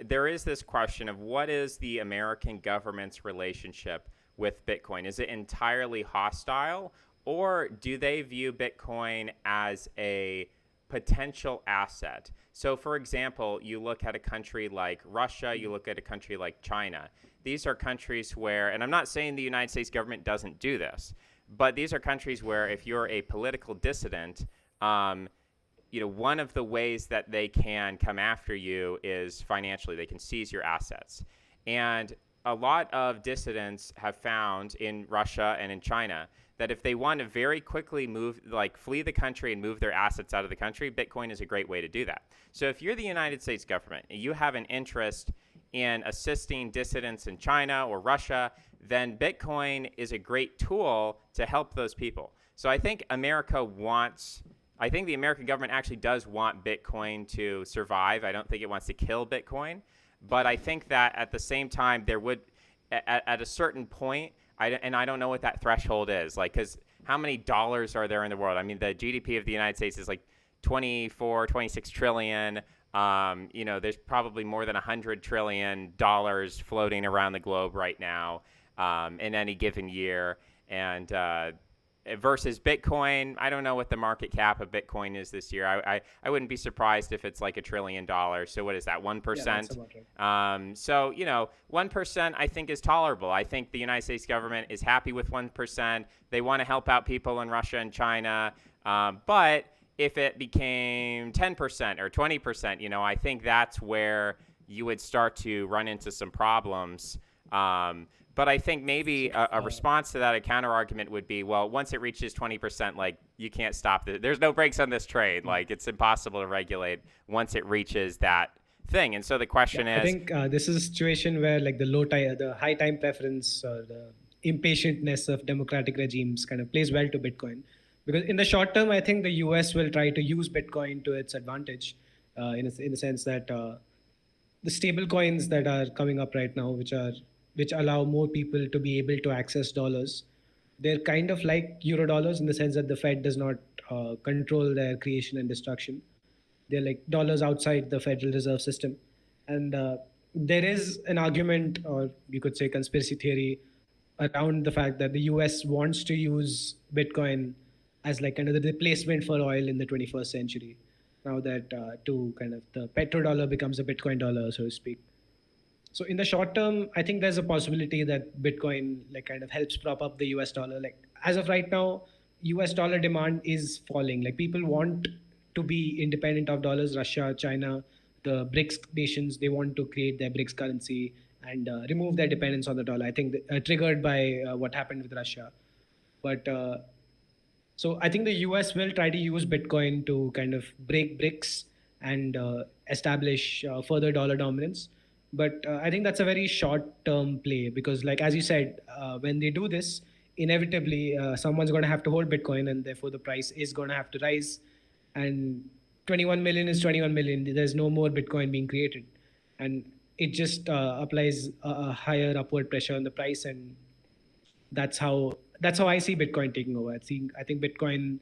there is this question of what is the American government's relationship with Bitcoin? Is it entirely hostile, or do they view Bitcoin as a potential asset? So, for example, you look at a country like Russia, you look at a country like China. These are countries where, and I'm not saying the United States government doesn't do this, but these are countries where if you're a political dissident, one of the ways that they can come after you is financially. They can seize your assets. And a lot of dissidents have found in Russia and in China that if they want to very quickly flee the country and move their assets out of the country, Bitcoin is a great way to do that. So if you're the United States government and you have an interest in assisting dissidents in China or Russia, then Bitcoin is a great tool to help those people. So I think the American government actually does want Bitcoin to survive. I don't think it wants to kill Bitcoin. But I think that at the same time, there would, at a certain point, and I don't know what that threshold is, because how many dollars are there in the world? I mean, the GDP of the United States is like 26 trillion. There's probably more than $100 trillion floating around the globe right now in any given year. And versus Bitcoin, I don't know what the market cap of Bitcoin is this year. I wouldn't be surprised if it's like $1 trillion. So what is that, 1%? Yeah, that's about right. 1% I think is tolerable. I think the United States government is happy with 1%. They want to help out people in Russia and China. But if it became 10% or 20%, I think that's where you would start to run into some problems. But I think maybe a response to that, a counter argument would be, well, once it reaches 20%, you can't stop it. There's no brakes on this trade. It's impossible to regulate once it reaches that thing. And so the question I is, think this is a situation where like the high time preference or the impatientness of democratic regimes kind of plays well to Bitcoin, because in the short term, I think the US will try to use Bitcoin to its advantage, in the sense that the stable coins that are coming up right now, which allow more people to be able to access dollars, they're kind of like euro dollars in the sense that the Fed does not control their creation and destruction. They're like dollars outside the Federal Reserve System. And there is an argument, or you could say conspiracy theory, around the fact that the US wants to use Bitcoin as like kind of the replacement for oil in the 21st century. now that to kind of the petrodollar becomes a Bitcoin dollar, so to speak. So in the short term, I think there's a possibility that Bitcoin like kind of helps prop up the US dollar. Like as of right now, US dollar demand is falling. Like people want to be independent of dollars. Russia, China, the BRICS nations, they want to create their BRICS currency and remove their dependence on the dollar. I think triggered by what happened with Russia. But so I think the US will try to use Bitcoin to kind of break BRICS and establish further dollar dominance. But I think that's a very short-term play because, like as you said, when they do this, inevitably someone's going to have to hold Bitcoin, and therefore the price is going to have to rise. And 21 million is 21 million. There's no more Bitcoin being created, and it just applies a higher upward pressure on the price, and that's how I see Bitcoin taking over. I think Bitcoin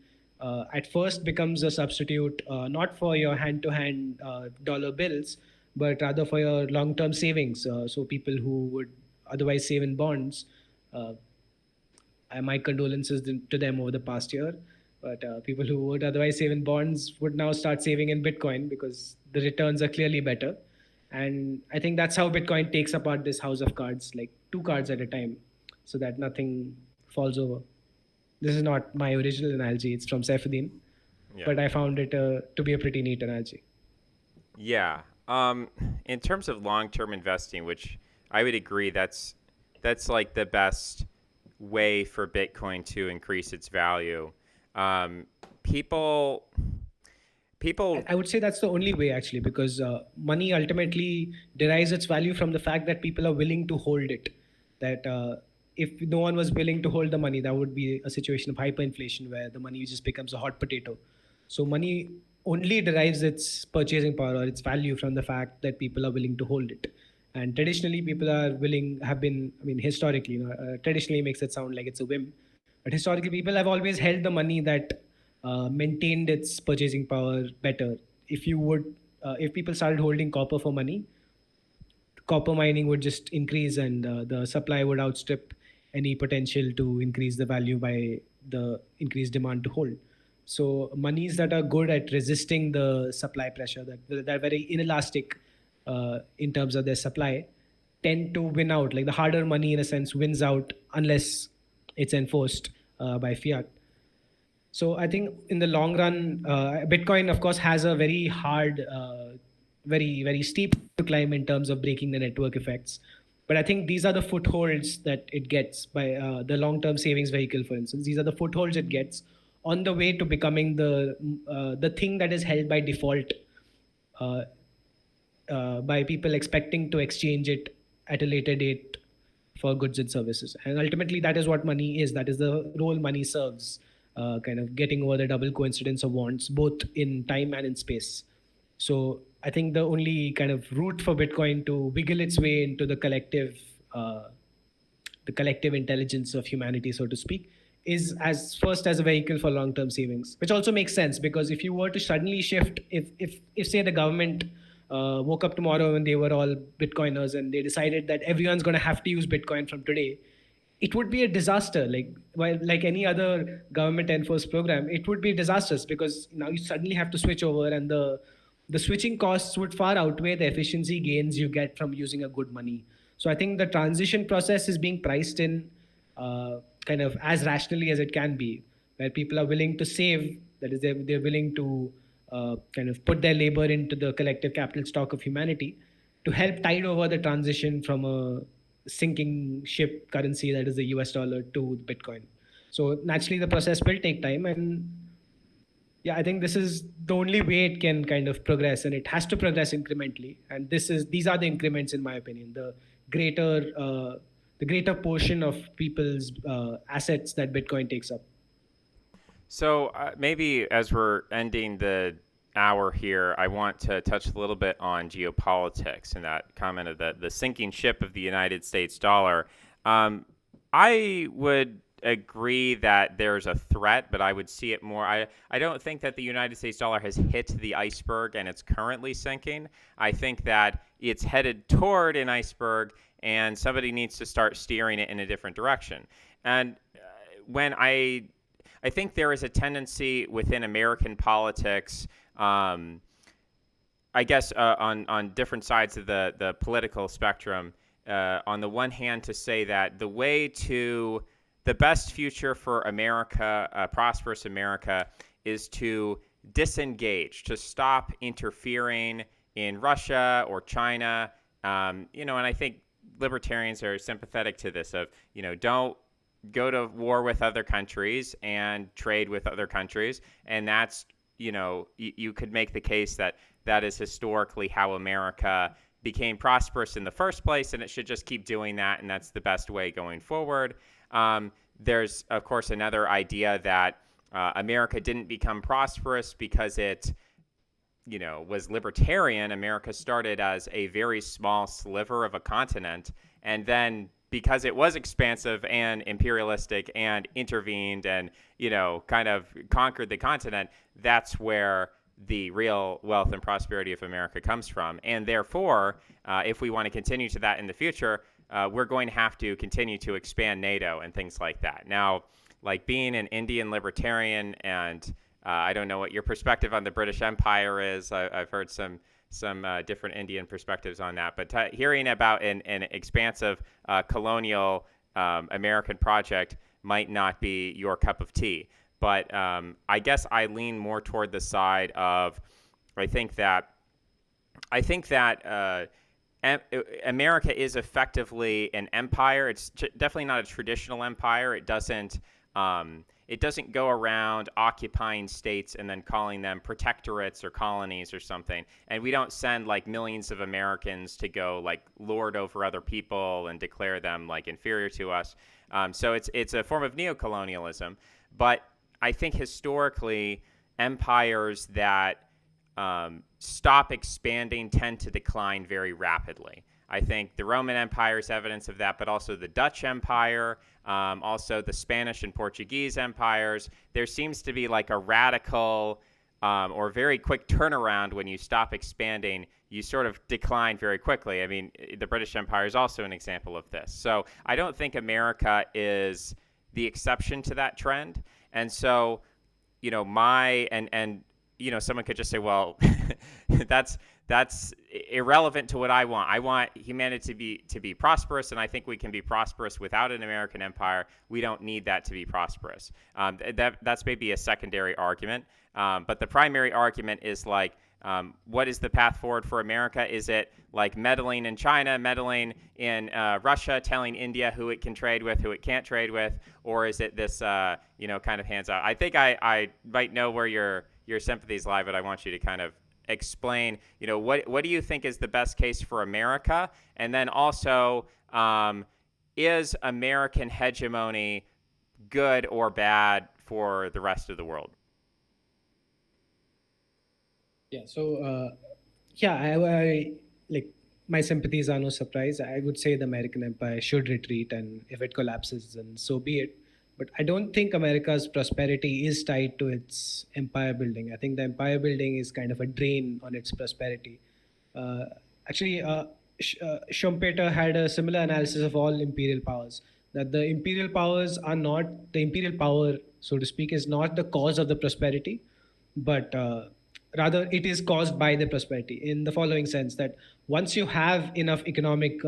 at first becomes a substitute not for your hand-to-hand dollar bills, but rather for your long-term savings. So people who would otherwise save in bonds, uh, my condolences to them over the past year. But people who would otherwise save in bonds would now start saving in Bitcoin because the returns are clearly better. And I think that's how Bitcoin takes apart this house of cards, like two cards at a time, so that nothing falls over. This is not my original analogy; it's from Saifuddin, Yeah. but I found it to be a pretty neat analogy. Yeah. In terms of long-term investing, which I would agree that's like the best way for Bitcoin to increase its value. Um, people people I would say that's the only way actually, because money ultimately derives its value from the fact that people are willing to hold it. That if no one was willing to hold the money, that would be a situation of hyperinflation where the money just becomes a hot potato. So money only derives its purchasing power or its value from the fact that people are willing to hold it. And traditionally, people are willing, have been, I mean, historically, traditionally makes it sound like it's a whim, but historically, people have always held the money that maintained its purchasing power better. If people started holding copper for money, copper mining would just increase, and the supply would outstrip any potential to increase the value by the increased demand to hold. So monies that are good at resisting the supply pressure, that are very inelastic in terms of their supply, tend to win out. Like the harder money, in a sense, wins out unless it's enforced by fiat. So I think in the long run, Bitcoin, of course, has a very hard, very steep to climb in terms of breaking the network effects. But I think these are the footholds that it gets by the long-term savings vehicle, for instance. These are the footholds it gets on the way to becoming the thing that is held by default uh, by people expecting to exchange it at a later date for goods and services. And ultimately, that is what money is. That is the role money serves, kind of getting over the double coincidence of wants, both in time and in space. So I think the only kind of route for Bitcoin to wiggle its way into uh, the collective intelligence of humanity, so to speak, is as first as a vehicle for long-term savings, which also makes sense because if you were to suddenly shift, if say the government woke up tomorrow and they were all Bitcoiners and they decided that everyone's going to have to use Bitcoin from today, it would be a disaster. Like any other government enforced program, it would be disastrous because now you suddenly have to switch over, and the switching costs would far outweigh the efficiency gains you get from using a good money. So I think the transition process is being priced in kind of as rationally as it can be, where people are willing to save. That is, they're willing to kind of put their labor into the collective capital stock of humanity to help tide over the transition from a sinking ship currency that is the US dollar to Bitcoin. So naturally, the process will take time, and yeah, I think this is the only way it can kind of progress, and it has to progress incrementally. And these are the increments, in my opinion, the greater portion of people's assets that Bitcoin takes up. So maybe as we're ending the hour here, I want to touch a little bit on geopolitics and that comment of the sinking ship of the United States dollar. I would agree that there's a threat, but I would see it more. I don't think that the United States dollar has hit the iceberg and it's currently sinking. I think that it's headed toward an iceberg and somebody needs to start steering it in a different direction. And when I think there is a tendency within American politics, I guess, on different sides of the political spectrum. On the one hand, to say that the best future for America, prosperous America, is to disengage, to stop interfering in Russia or China. And I think libertarians are sympathetic to this of, don't go to war with other countries and trade with other countries. And that's, you could make the case that that is historically how America became prosperous in the first place, and it should just keep doing that, and that's the best way going forward. There's, of course, another idea that America didn't become prosperous because it was libertarian. America started as a very small sliver of a continent, and then because it was expansive and imperialistic and intervened and, kind of conquered the continent, that's where the real wealth and prosperity of America comes from. And therefore, if we want to continue to that in the future, we're going to have to continue to expand NATO and things like that. Now, like being an Indian libertarian, and I don't know what your perspective on the British Empire is. I've heard some different Indian perspectives on that. But hearing about an expansive colonial American project might not be your cup of tea. But I guess I lean more toward the side of I think that America is effectively an empire. It's definitely not a traditional empire. It doesn't go around occupying states and then calling them protectorates or colonies or something. And we don't send like millions of Americans to go like lord over other people and declare them like inferior to us. So it's a form of neocolonialism. But I think historically, empires that stop expanding tend to decline very rapidly. I think the Roman Empire is evidence of that, but also the Dutch Empire, also the Spanish and Portuguese empires. There seems to be like a radical or very quick turnaround when you stop expanding. You sort of decline very quickly. I mean, the British Empire is also an example of this. So I don't think America is the exception to that trend. And so, someone could just say, well, that's irrelevant to what I want. I want humanity to be prosperous, and I think we can be prosperous without an American empire. We don't need that to be prosperous. That's maybe a secondary argument. But the primary argument is like, what is the path forward for America? Is it like meddling in China, meddling in Russia, telling India who it can trade with, who it can't trade with, or is it this kind of hands out? I think I might know where your sympathies lie, but I want you to kind of explain, what do you think is the best case for America, and then also is American hegemony good or bad for the rest of the world? Yeah. So, I like my sympathies are no surprise. I would say the American empire should retreat, and if it collapses, then so be it. But I don't think America's prosperity is tied to its empire building. I think the empire building is kind of a drain on its prosperity. Uh, actually, Schumpeter had a similar analysis of all imperial powers. That the imperial powers are not the imperial power, so to speak, is not the cause of the prosperity, but rather it is caused by the prosperity in the following sense that once you have enough economic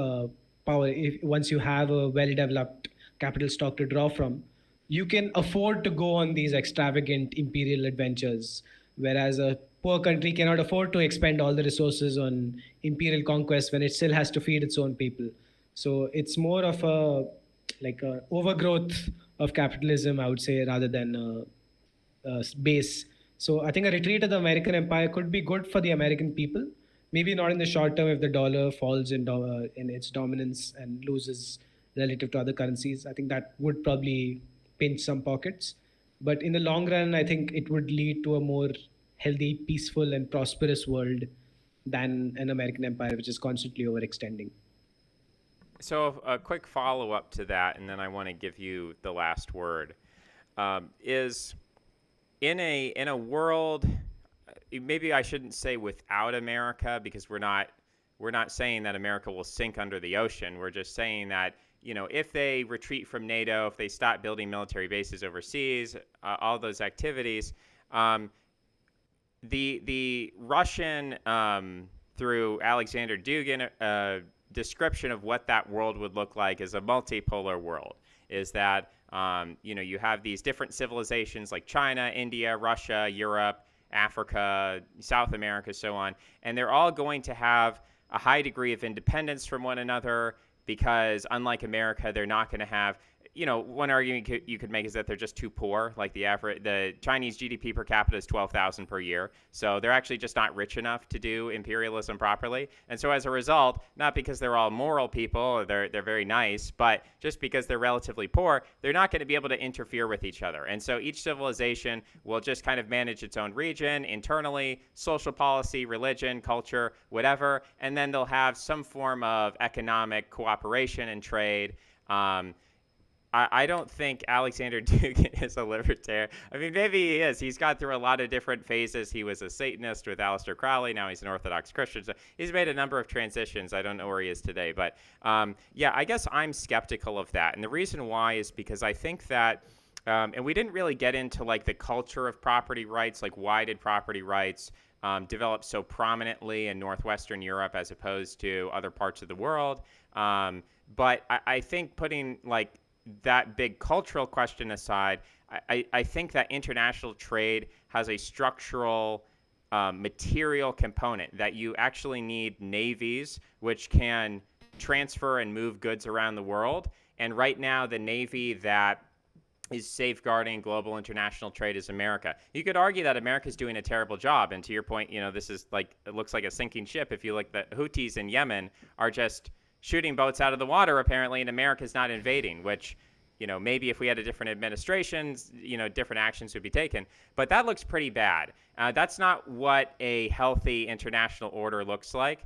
power, once you have a well developed capital stock to draw from, you can afford to go on these extravagant imperial adventures, whereas a poor country cannot afford to expend all the resources on imperial conquest when it still has to feed its own people. So it's more of a overgrowth of capitalism, I would say, rather than base. So I think a retreat of the American empire could be good for the American people. Maybe not in the short term if the dollar falls in its dominance and loses relative to other currencies. I think that would probably pinch some pockets. But in the long run, I think it would lead to a more healthy, peaceful, and prosperous world than an American empire, which is constantly overextending. So a quick follow up to that, and then I want to give you the last word. Is in a world, maybe I shouldn't say without America, because we're not saying that America will sink under the ocean. We're just saying that if they retreat from NATO, if they stop building military bases overseas, all those activities, um, the Russian through Alexander Dugin description of what that world would look like is a multipolar world. Is that you have these different civilizations like China, India, Russia, Europe, Africa, South America, so on, and they're all going to have a high degree of independence from one another because unlike America, they're not going to have one argument you could make is that they're just too poor. Like the Chinese GDP per capita is 12,000 per year, so they're actually just not rich enough to do imperialism properly. And so as a result, not because they're all moral people, or they're very nice, but just because they're relatively poor, they're not going to be able to interfere with each other. And so each civilization will just kind of manage its own region internally, social policy, religion, culture, whatever, and then they'll have some form of economic cooperation and trade. I don't think Alexander Dugin is a libertarian. I mean, maybe he is. He's gone through a lot of different phases. He was a Satanist with Aleister Crowley. Now he's an Orthodox Christian. So he's made a number of transitions. I don't know where he is today. But yeah, I guess I'm skeptical of that. And the reason why is because I think that, and we didn't really get into like the culture of property rights, like why did property rights develop so prominently in Northwestern Europe as opposed to other parts of the world. But I think putting like that big cultural question aside, I think that international trade has a structural material component that you actually need navies which can transfer and move goods around the world. And right now, the navy that is safeguarding global international trade is America. You could argue that America is doing a terrible job. And to your point, this is like, it looks like a sinking ship. If you look, the Houthis in Yemen are just shooting boats out of the water, apparently, and America's not invading, which, maybe if we had a different administration, different actions would be taken. But that looks pretty bad. That's not what a healthy international order looks like.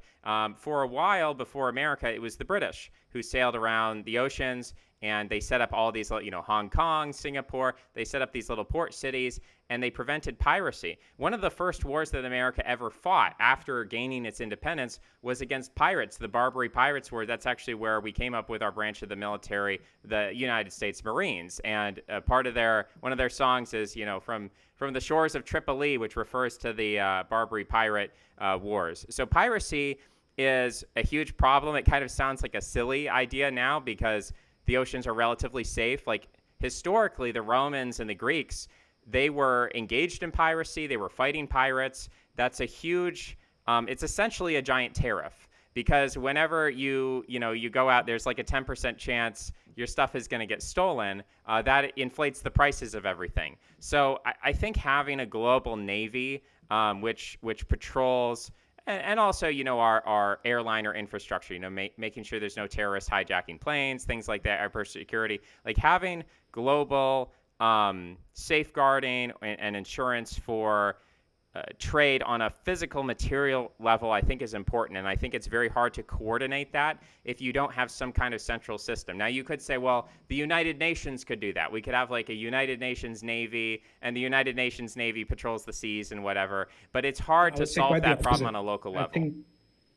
For a while before America, it was the British who sailed around the oceans, and they set up all these, Hong Kong, Singapore. They set up these little port cities, and they prevented piracy. One of the first wars that America ever fought after gaining its independence was against pirates, the Barbary Pirates War. That's actually where we came up with our branch of the military, the United States Marines. And one of their songs is, from the shores of Tripoli, which refers to the Barbary pirate wars. So piracy is a huge problem. It kind of sounds like a silly idea now because the oceans are relatively safe. Like historically, the Romans and the Greeks, they were engaged in piracy. They were fighting pirates. That's a huge, it's essentially a giant tariff because whenever you go out, there's like a 10% chance your stuff is going to get stolen. That inflates the prices of everything. So I think having a global navy, which patrols, and also, our airliner infrastructure, making sure there's no terrorists hijacking planes, things like that, airport security, like having global safeguarding and insurance for trade on a physical material level, I think is important. And I think it's very hard to coordinate that if you don't have some kind of central system. Now, you could say, well, the United Nations could do that. We could have like a United Nations Navy, and the United Nations Navy patrols the seas and whatever. But it's hard to solve that problem on a local level.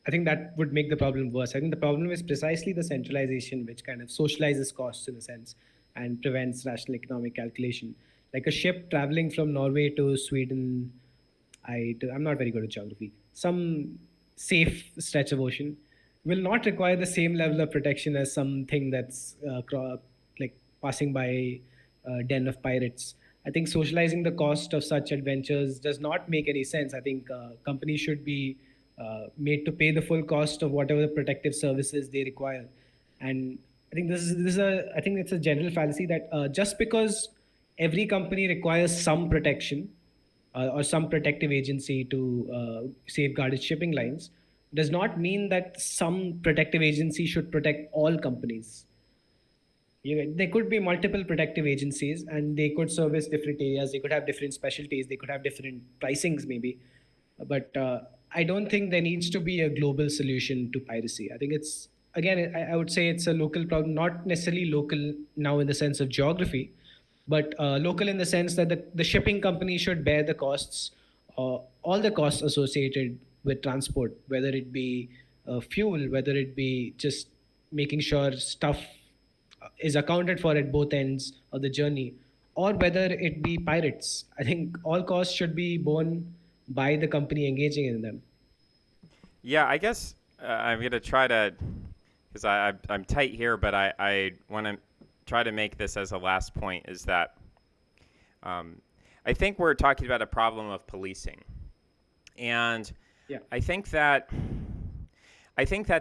I think that would make the problem worse. I think the problem is precisely the centralization, which kind of socializes costs in a sense and prevents rational economic calculation. Like a ship traveling from Norway to Sweden, I'm not very good at geography, some safe stretch of ocean will not require the same level of protection as something that's like passing by a den of pirates. I think socializing the cost of such adventures does not make any sense. I think companies should be made to pay the full cost of whatever protective services they require. And I think I think it's a general fallacy that just because every company requires some protection or some protective agency to safeguard its shipping lines does not mean that some protective agency should protect all companies. There could be multiple protective agencies and they could service different areas. They could have different specialties. They could have different pricings maybe. But I don't think there needs to be a global solution to piracy. I think it's, again, I would say it's a local problem, not necessarily local now in the sense of geography, but local in the sense that the shipping company should bear the costs, all the costs associated with transport, whether it be fuel, whether it be just making sure stuff is accounted for at both ends of the journey, or whether it be pirates. I think all costs should be borne by the company engaging in them. Yeah, I guess I'm gonna try to, because I'm tight here, but I want to try to make this as a last point is that um, I think we're talking about a problem of policing, and Yeah. I think that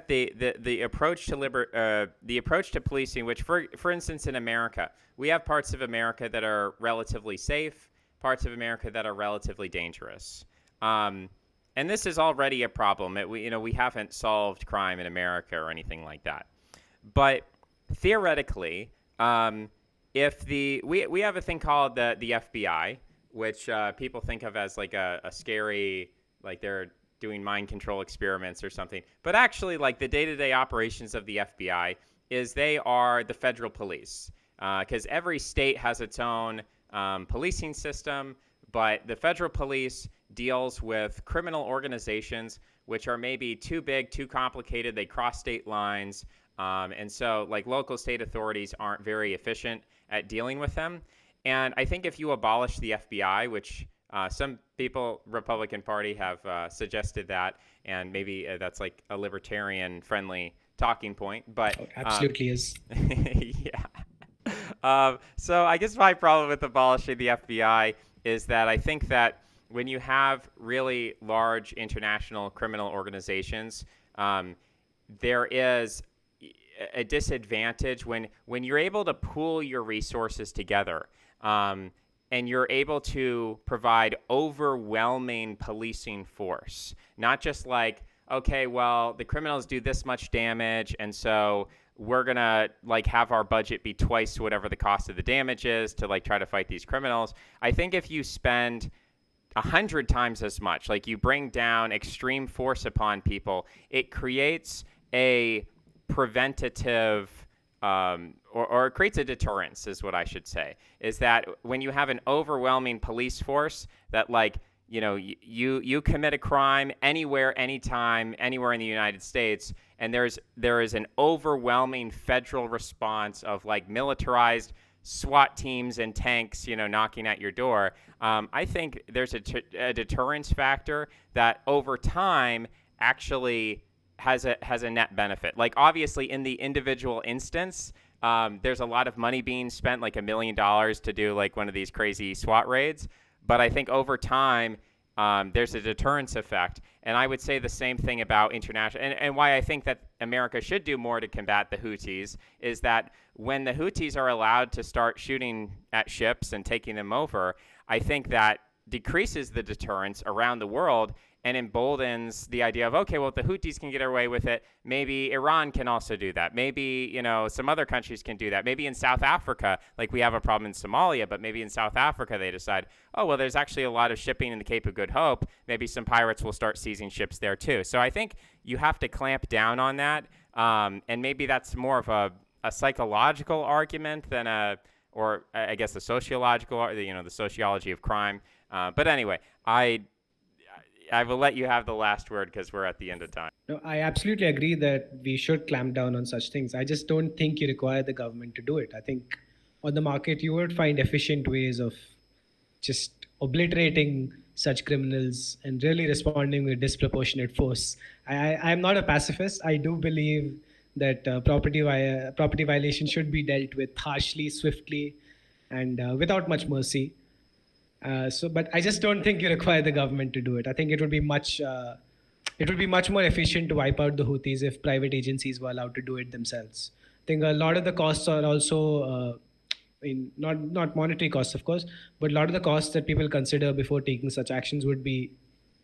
the approach to the approach to policing, which for instance in America, we have parts of America that are relatively safe, parts of America that are relatively dangerous. Um, and this is already a problem. We haven't solved crime in America or anything like that. But theoretically, if we have a thing called the FBI, which people think of as like a scary, like they're doing mind control experiments or something. But actually, like the day-to-day operations of the FBI is they are the federal police, because every state has its own policing system, but the federal police deals with criminal organizations which are maybe too big, too complicated. They cross state lines. And so, like, local state authorities aren't very efficient at dealing with them. And I think if you abolish the FBI, which some people, Republican Party, have suggested that, and maybe that's like a libertarian-friendly talking point. But Oh, absolutely is. yeah. So I guess my problem with abolishing the FBI is that I think that when you have really large international criminal organizations, there is a disadvantage when you're able to pool your resources together, and you're able to provide overwhelming policing force, not just like, okay, well, the criminals do this much damage, and so we're gonna like have our budget be twice whatever the cost of the damage is to like try to fight these criminals. I think if you spend 100 times as much, like you bring down extreme force upon people, it creates a preventative, or it creates a deterrence, is what I should say. Is that when you have an overwhelming police force that, like, you commit a crime anywhere, anytime, anywhere in the United States, and there is an overwhelming federal response of like militarized SWAT teams and tanks, knocking at your door. I think there's a deterrence factor that over time actually has a net benefit. Like, obviously, in the individual instance, there's a lot of money being spent, like $1 million to do like one of these crazy SWAT raids. But I think over time, there's a deterrence effect. And I would say the same thing about international, and why I think that America should do more to combat the Houthis is that when the Houthis are allowed to start shooting at ships and taking them over, I think that decreases the deterrence around the world and emboldens the idea of, okay, well, if the Houthis can get away with it, maybe Iran can also do that. Maybe, some other countries can do that. Maybe in South Africa, like we have a problem in Somalia, but maybe in South Africa they decide, oh, well, there's actually a lot of shipping in the Cape of Good Hope. Maybe some pirates will start seizing ships there too. So I think you have to clamp down on that. And maybe that's more of a psychological argument than or I guess a sociological, the sociology of crime. But anyway, I will let you have the last word because we're at the end of time. No, I absolutely agree that we should clamp down on such things. I just don't think you require the government to do it. I think on the market, you would find efficient ways of just obliterating such criminals and really responding with disproportionate force. I'm not a pacifist. I do believe that property violation should be dealt with harshly, swiftly, and without much mercy. But I just don't think you require the government to do it. I think it would be much more efficient to wipe out the Houthis if private agencies were allowed to do it themselves. I think a lot of the costs are also, not monetary costs, of course, but a lot of the costs that people consider before taking such actions would be,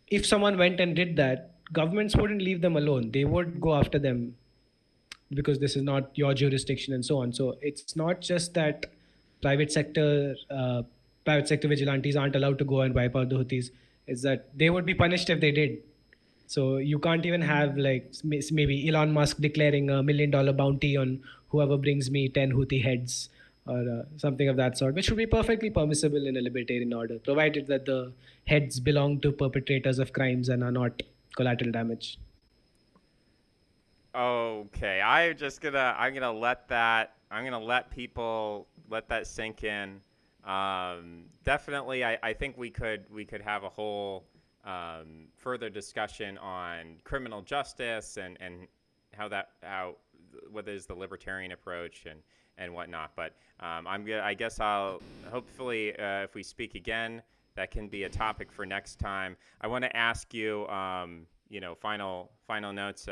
if someone went and did that, governments wouldn't leave them alone. They would go after them because this is not your jurisdiction and so on. So it's not just that private sector private sector vigilantes aren't allowed to go and wipe out the Houthis. Is that they would be punished if they did. So you can't even have like maybe Elon Musk declaring $1 million bounty on whoever brings me 10 Houthi heads or something of that sort, which would be perfectly permissible in a libertarian order, provided that the heads belong to perpetrators of crimes and are not collateral damage. Okay, I'm gonna let that I'm gonna let that sink in. Definitely, I think we could have a whole further discussion on criminal justice and how what is the libertarian approach and whatnot. But I guess I'll hopefully if we speak again, that can be a topic for next time. I want to ask you, final notes.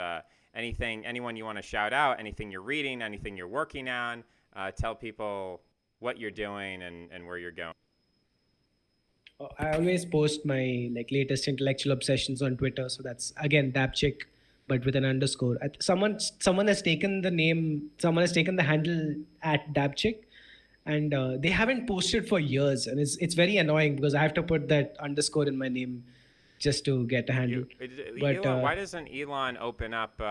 Anyone you want to shout out, anything you're reading, anything you're working on, tell people what you're doing and where you're going. I always post my like latest intellectual obsessions on Twitter. So that's again Dabchick, but with an underscore. Someone has taken the name. Someone has taken the handle at Dabchick, and they haven't posted for years, and it's very annoying because I have to put that underscore in my name just to get a handle. But Elon, why doesn't Elon open up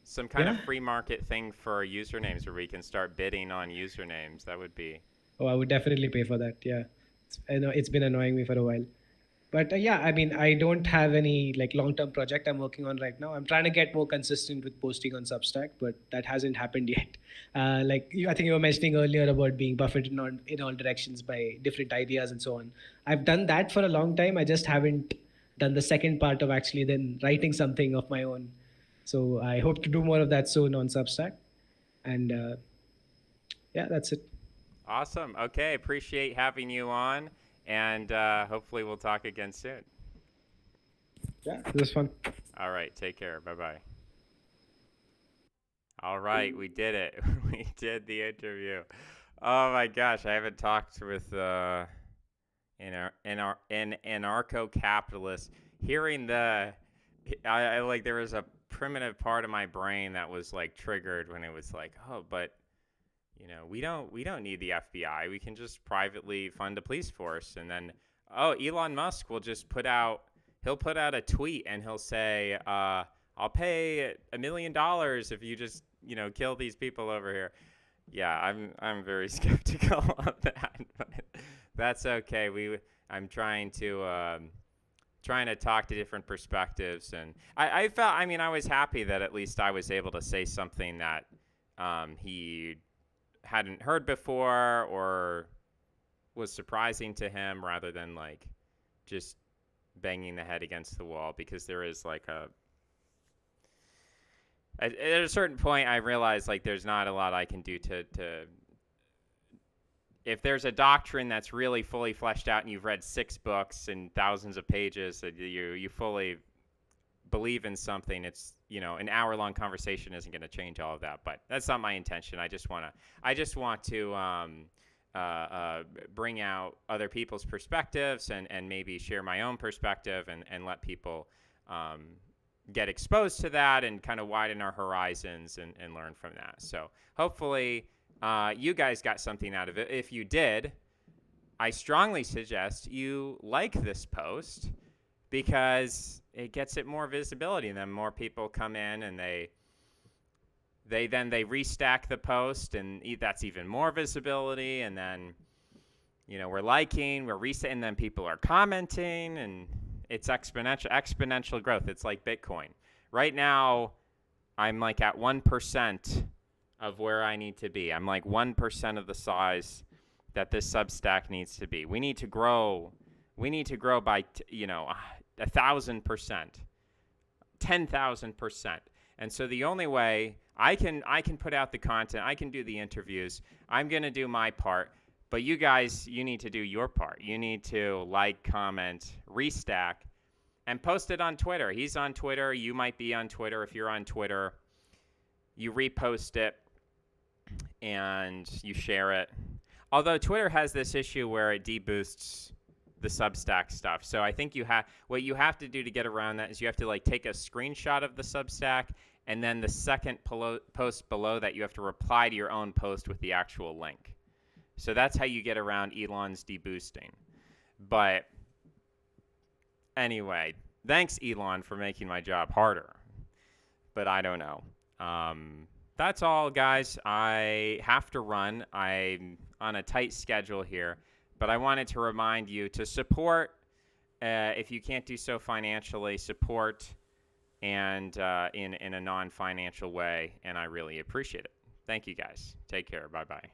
some kind of yeah, free market thing for usernames where we can start bidding on usernames? That would be oh, I would definitely pay for that. Yeah, I know it's been annoying me for a while. But yeah, I mean, I don't have any like long-term project I'm working on right now. I'm trying to get more consistent with posting on Substack, but that hasn't happened yet. I think you were mentioning earlier about being buffeted in all directions by different ideas and so on. I've done that for a long time. I just haven't done the second part of actually then writing something of my own. So I hope to do more of that soon on Substack. And yeah, that's it. awesome. Okay, appreciate having you on, and hopefully we'll talk again soon. Yeah, this was fun. All right, take care. Bye bye. All right, we did it. We did the interview. Oh my gosh, I haven't talked with an anarcho-capitalist. Hearing I like there was a primitive part of my brain that was like triggered when it was like, oh, but we don't need the FBI. We can just privately fund a police force, and then Elon Musk will just he'll put out a tweet and he'll say, I'll pay $1 million if you just kill these people over here. Yeah, I'm very skeptical of that, but that's okay. I'm trying to talk to different perspectives, and I felt. I mean, I was happy that at least I was able to say something that he hadn't heard before or was surprising to him, rather than like just banging the head against the wall, because there is like at a certain point I realized like there's not a lot I can do to if there's a doctrine that's really fully fleshed out and you've read 6 books and thousands of pages that you fully believe in something, it's an hour-long conversation isn't going to change all of that. But that's not my intention. I just want to bring out other people's perspectives and maybe share my own perspective and let people get exposed to that and kind of widen our horizons and learn from that. So hopefully you guys got something out of it. If you did, I strongly suggest you like this post, because it gets it more visibility, and then more people come in and they restack the post, and that's even more visibility. And then we're liking, we're resetting, and then people are commenting, and it's exponential growth. It's like Bitcoin. Right now, I'm like at 1% of where I need to be. I'm like 1% of the size that this Substack needs to be. We need to grow. We need to grow by 1,000%, 10,000%. And so the only way I can put out the content, I can do the interviews. I'm gonna do my part. But you guys, you need to do your part. You need to like, comment, restack, and post it on Twitter. He's on Twitter. You might be on Twitter. If you're on Twitter, you repost it and you share it. Although Twitter has this issue where it deboosts the Substack stuff. So I think what you have to do to get around that is you have to like take a screenshot of the Substack, and then the second post below that you have to reply to your own post with the actual link. So that's how you get around Elon's deboosting. But anyway, thanks Elon for making my job harder. But I don't know. That's all, guys. I have to run. I'm on a tight schedule here. But I wanted to remind you to support, if you can't do so financially, support and in a non-financial way. And I really appreciate it. Thank you guys. Take care. Bye bye.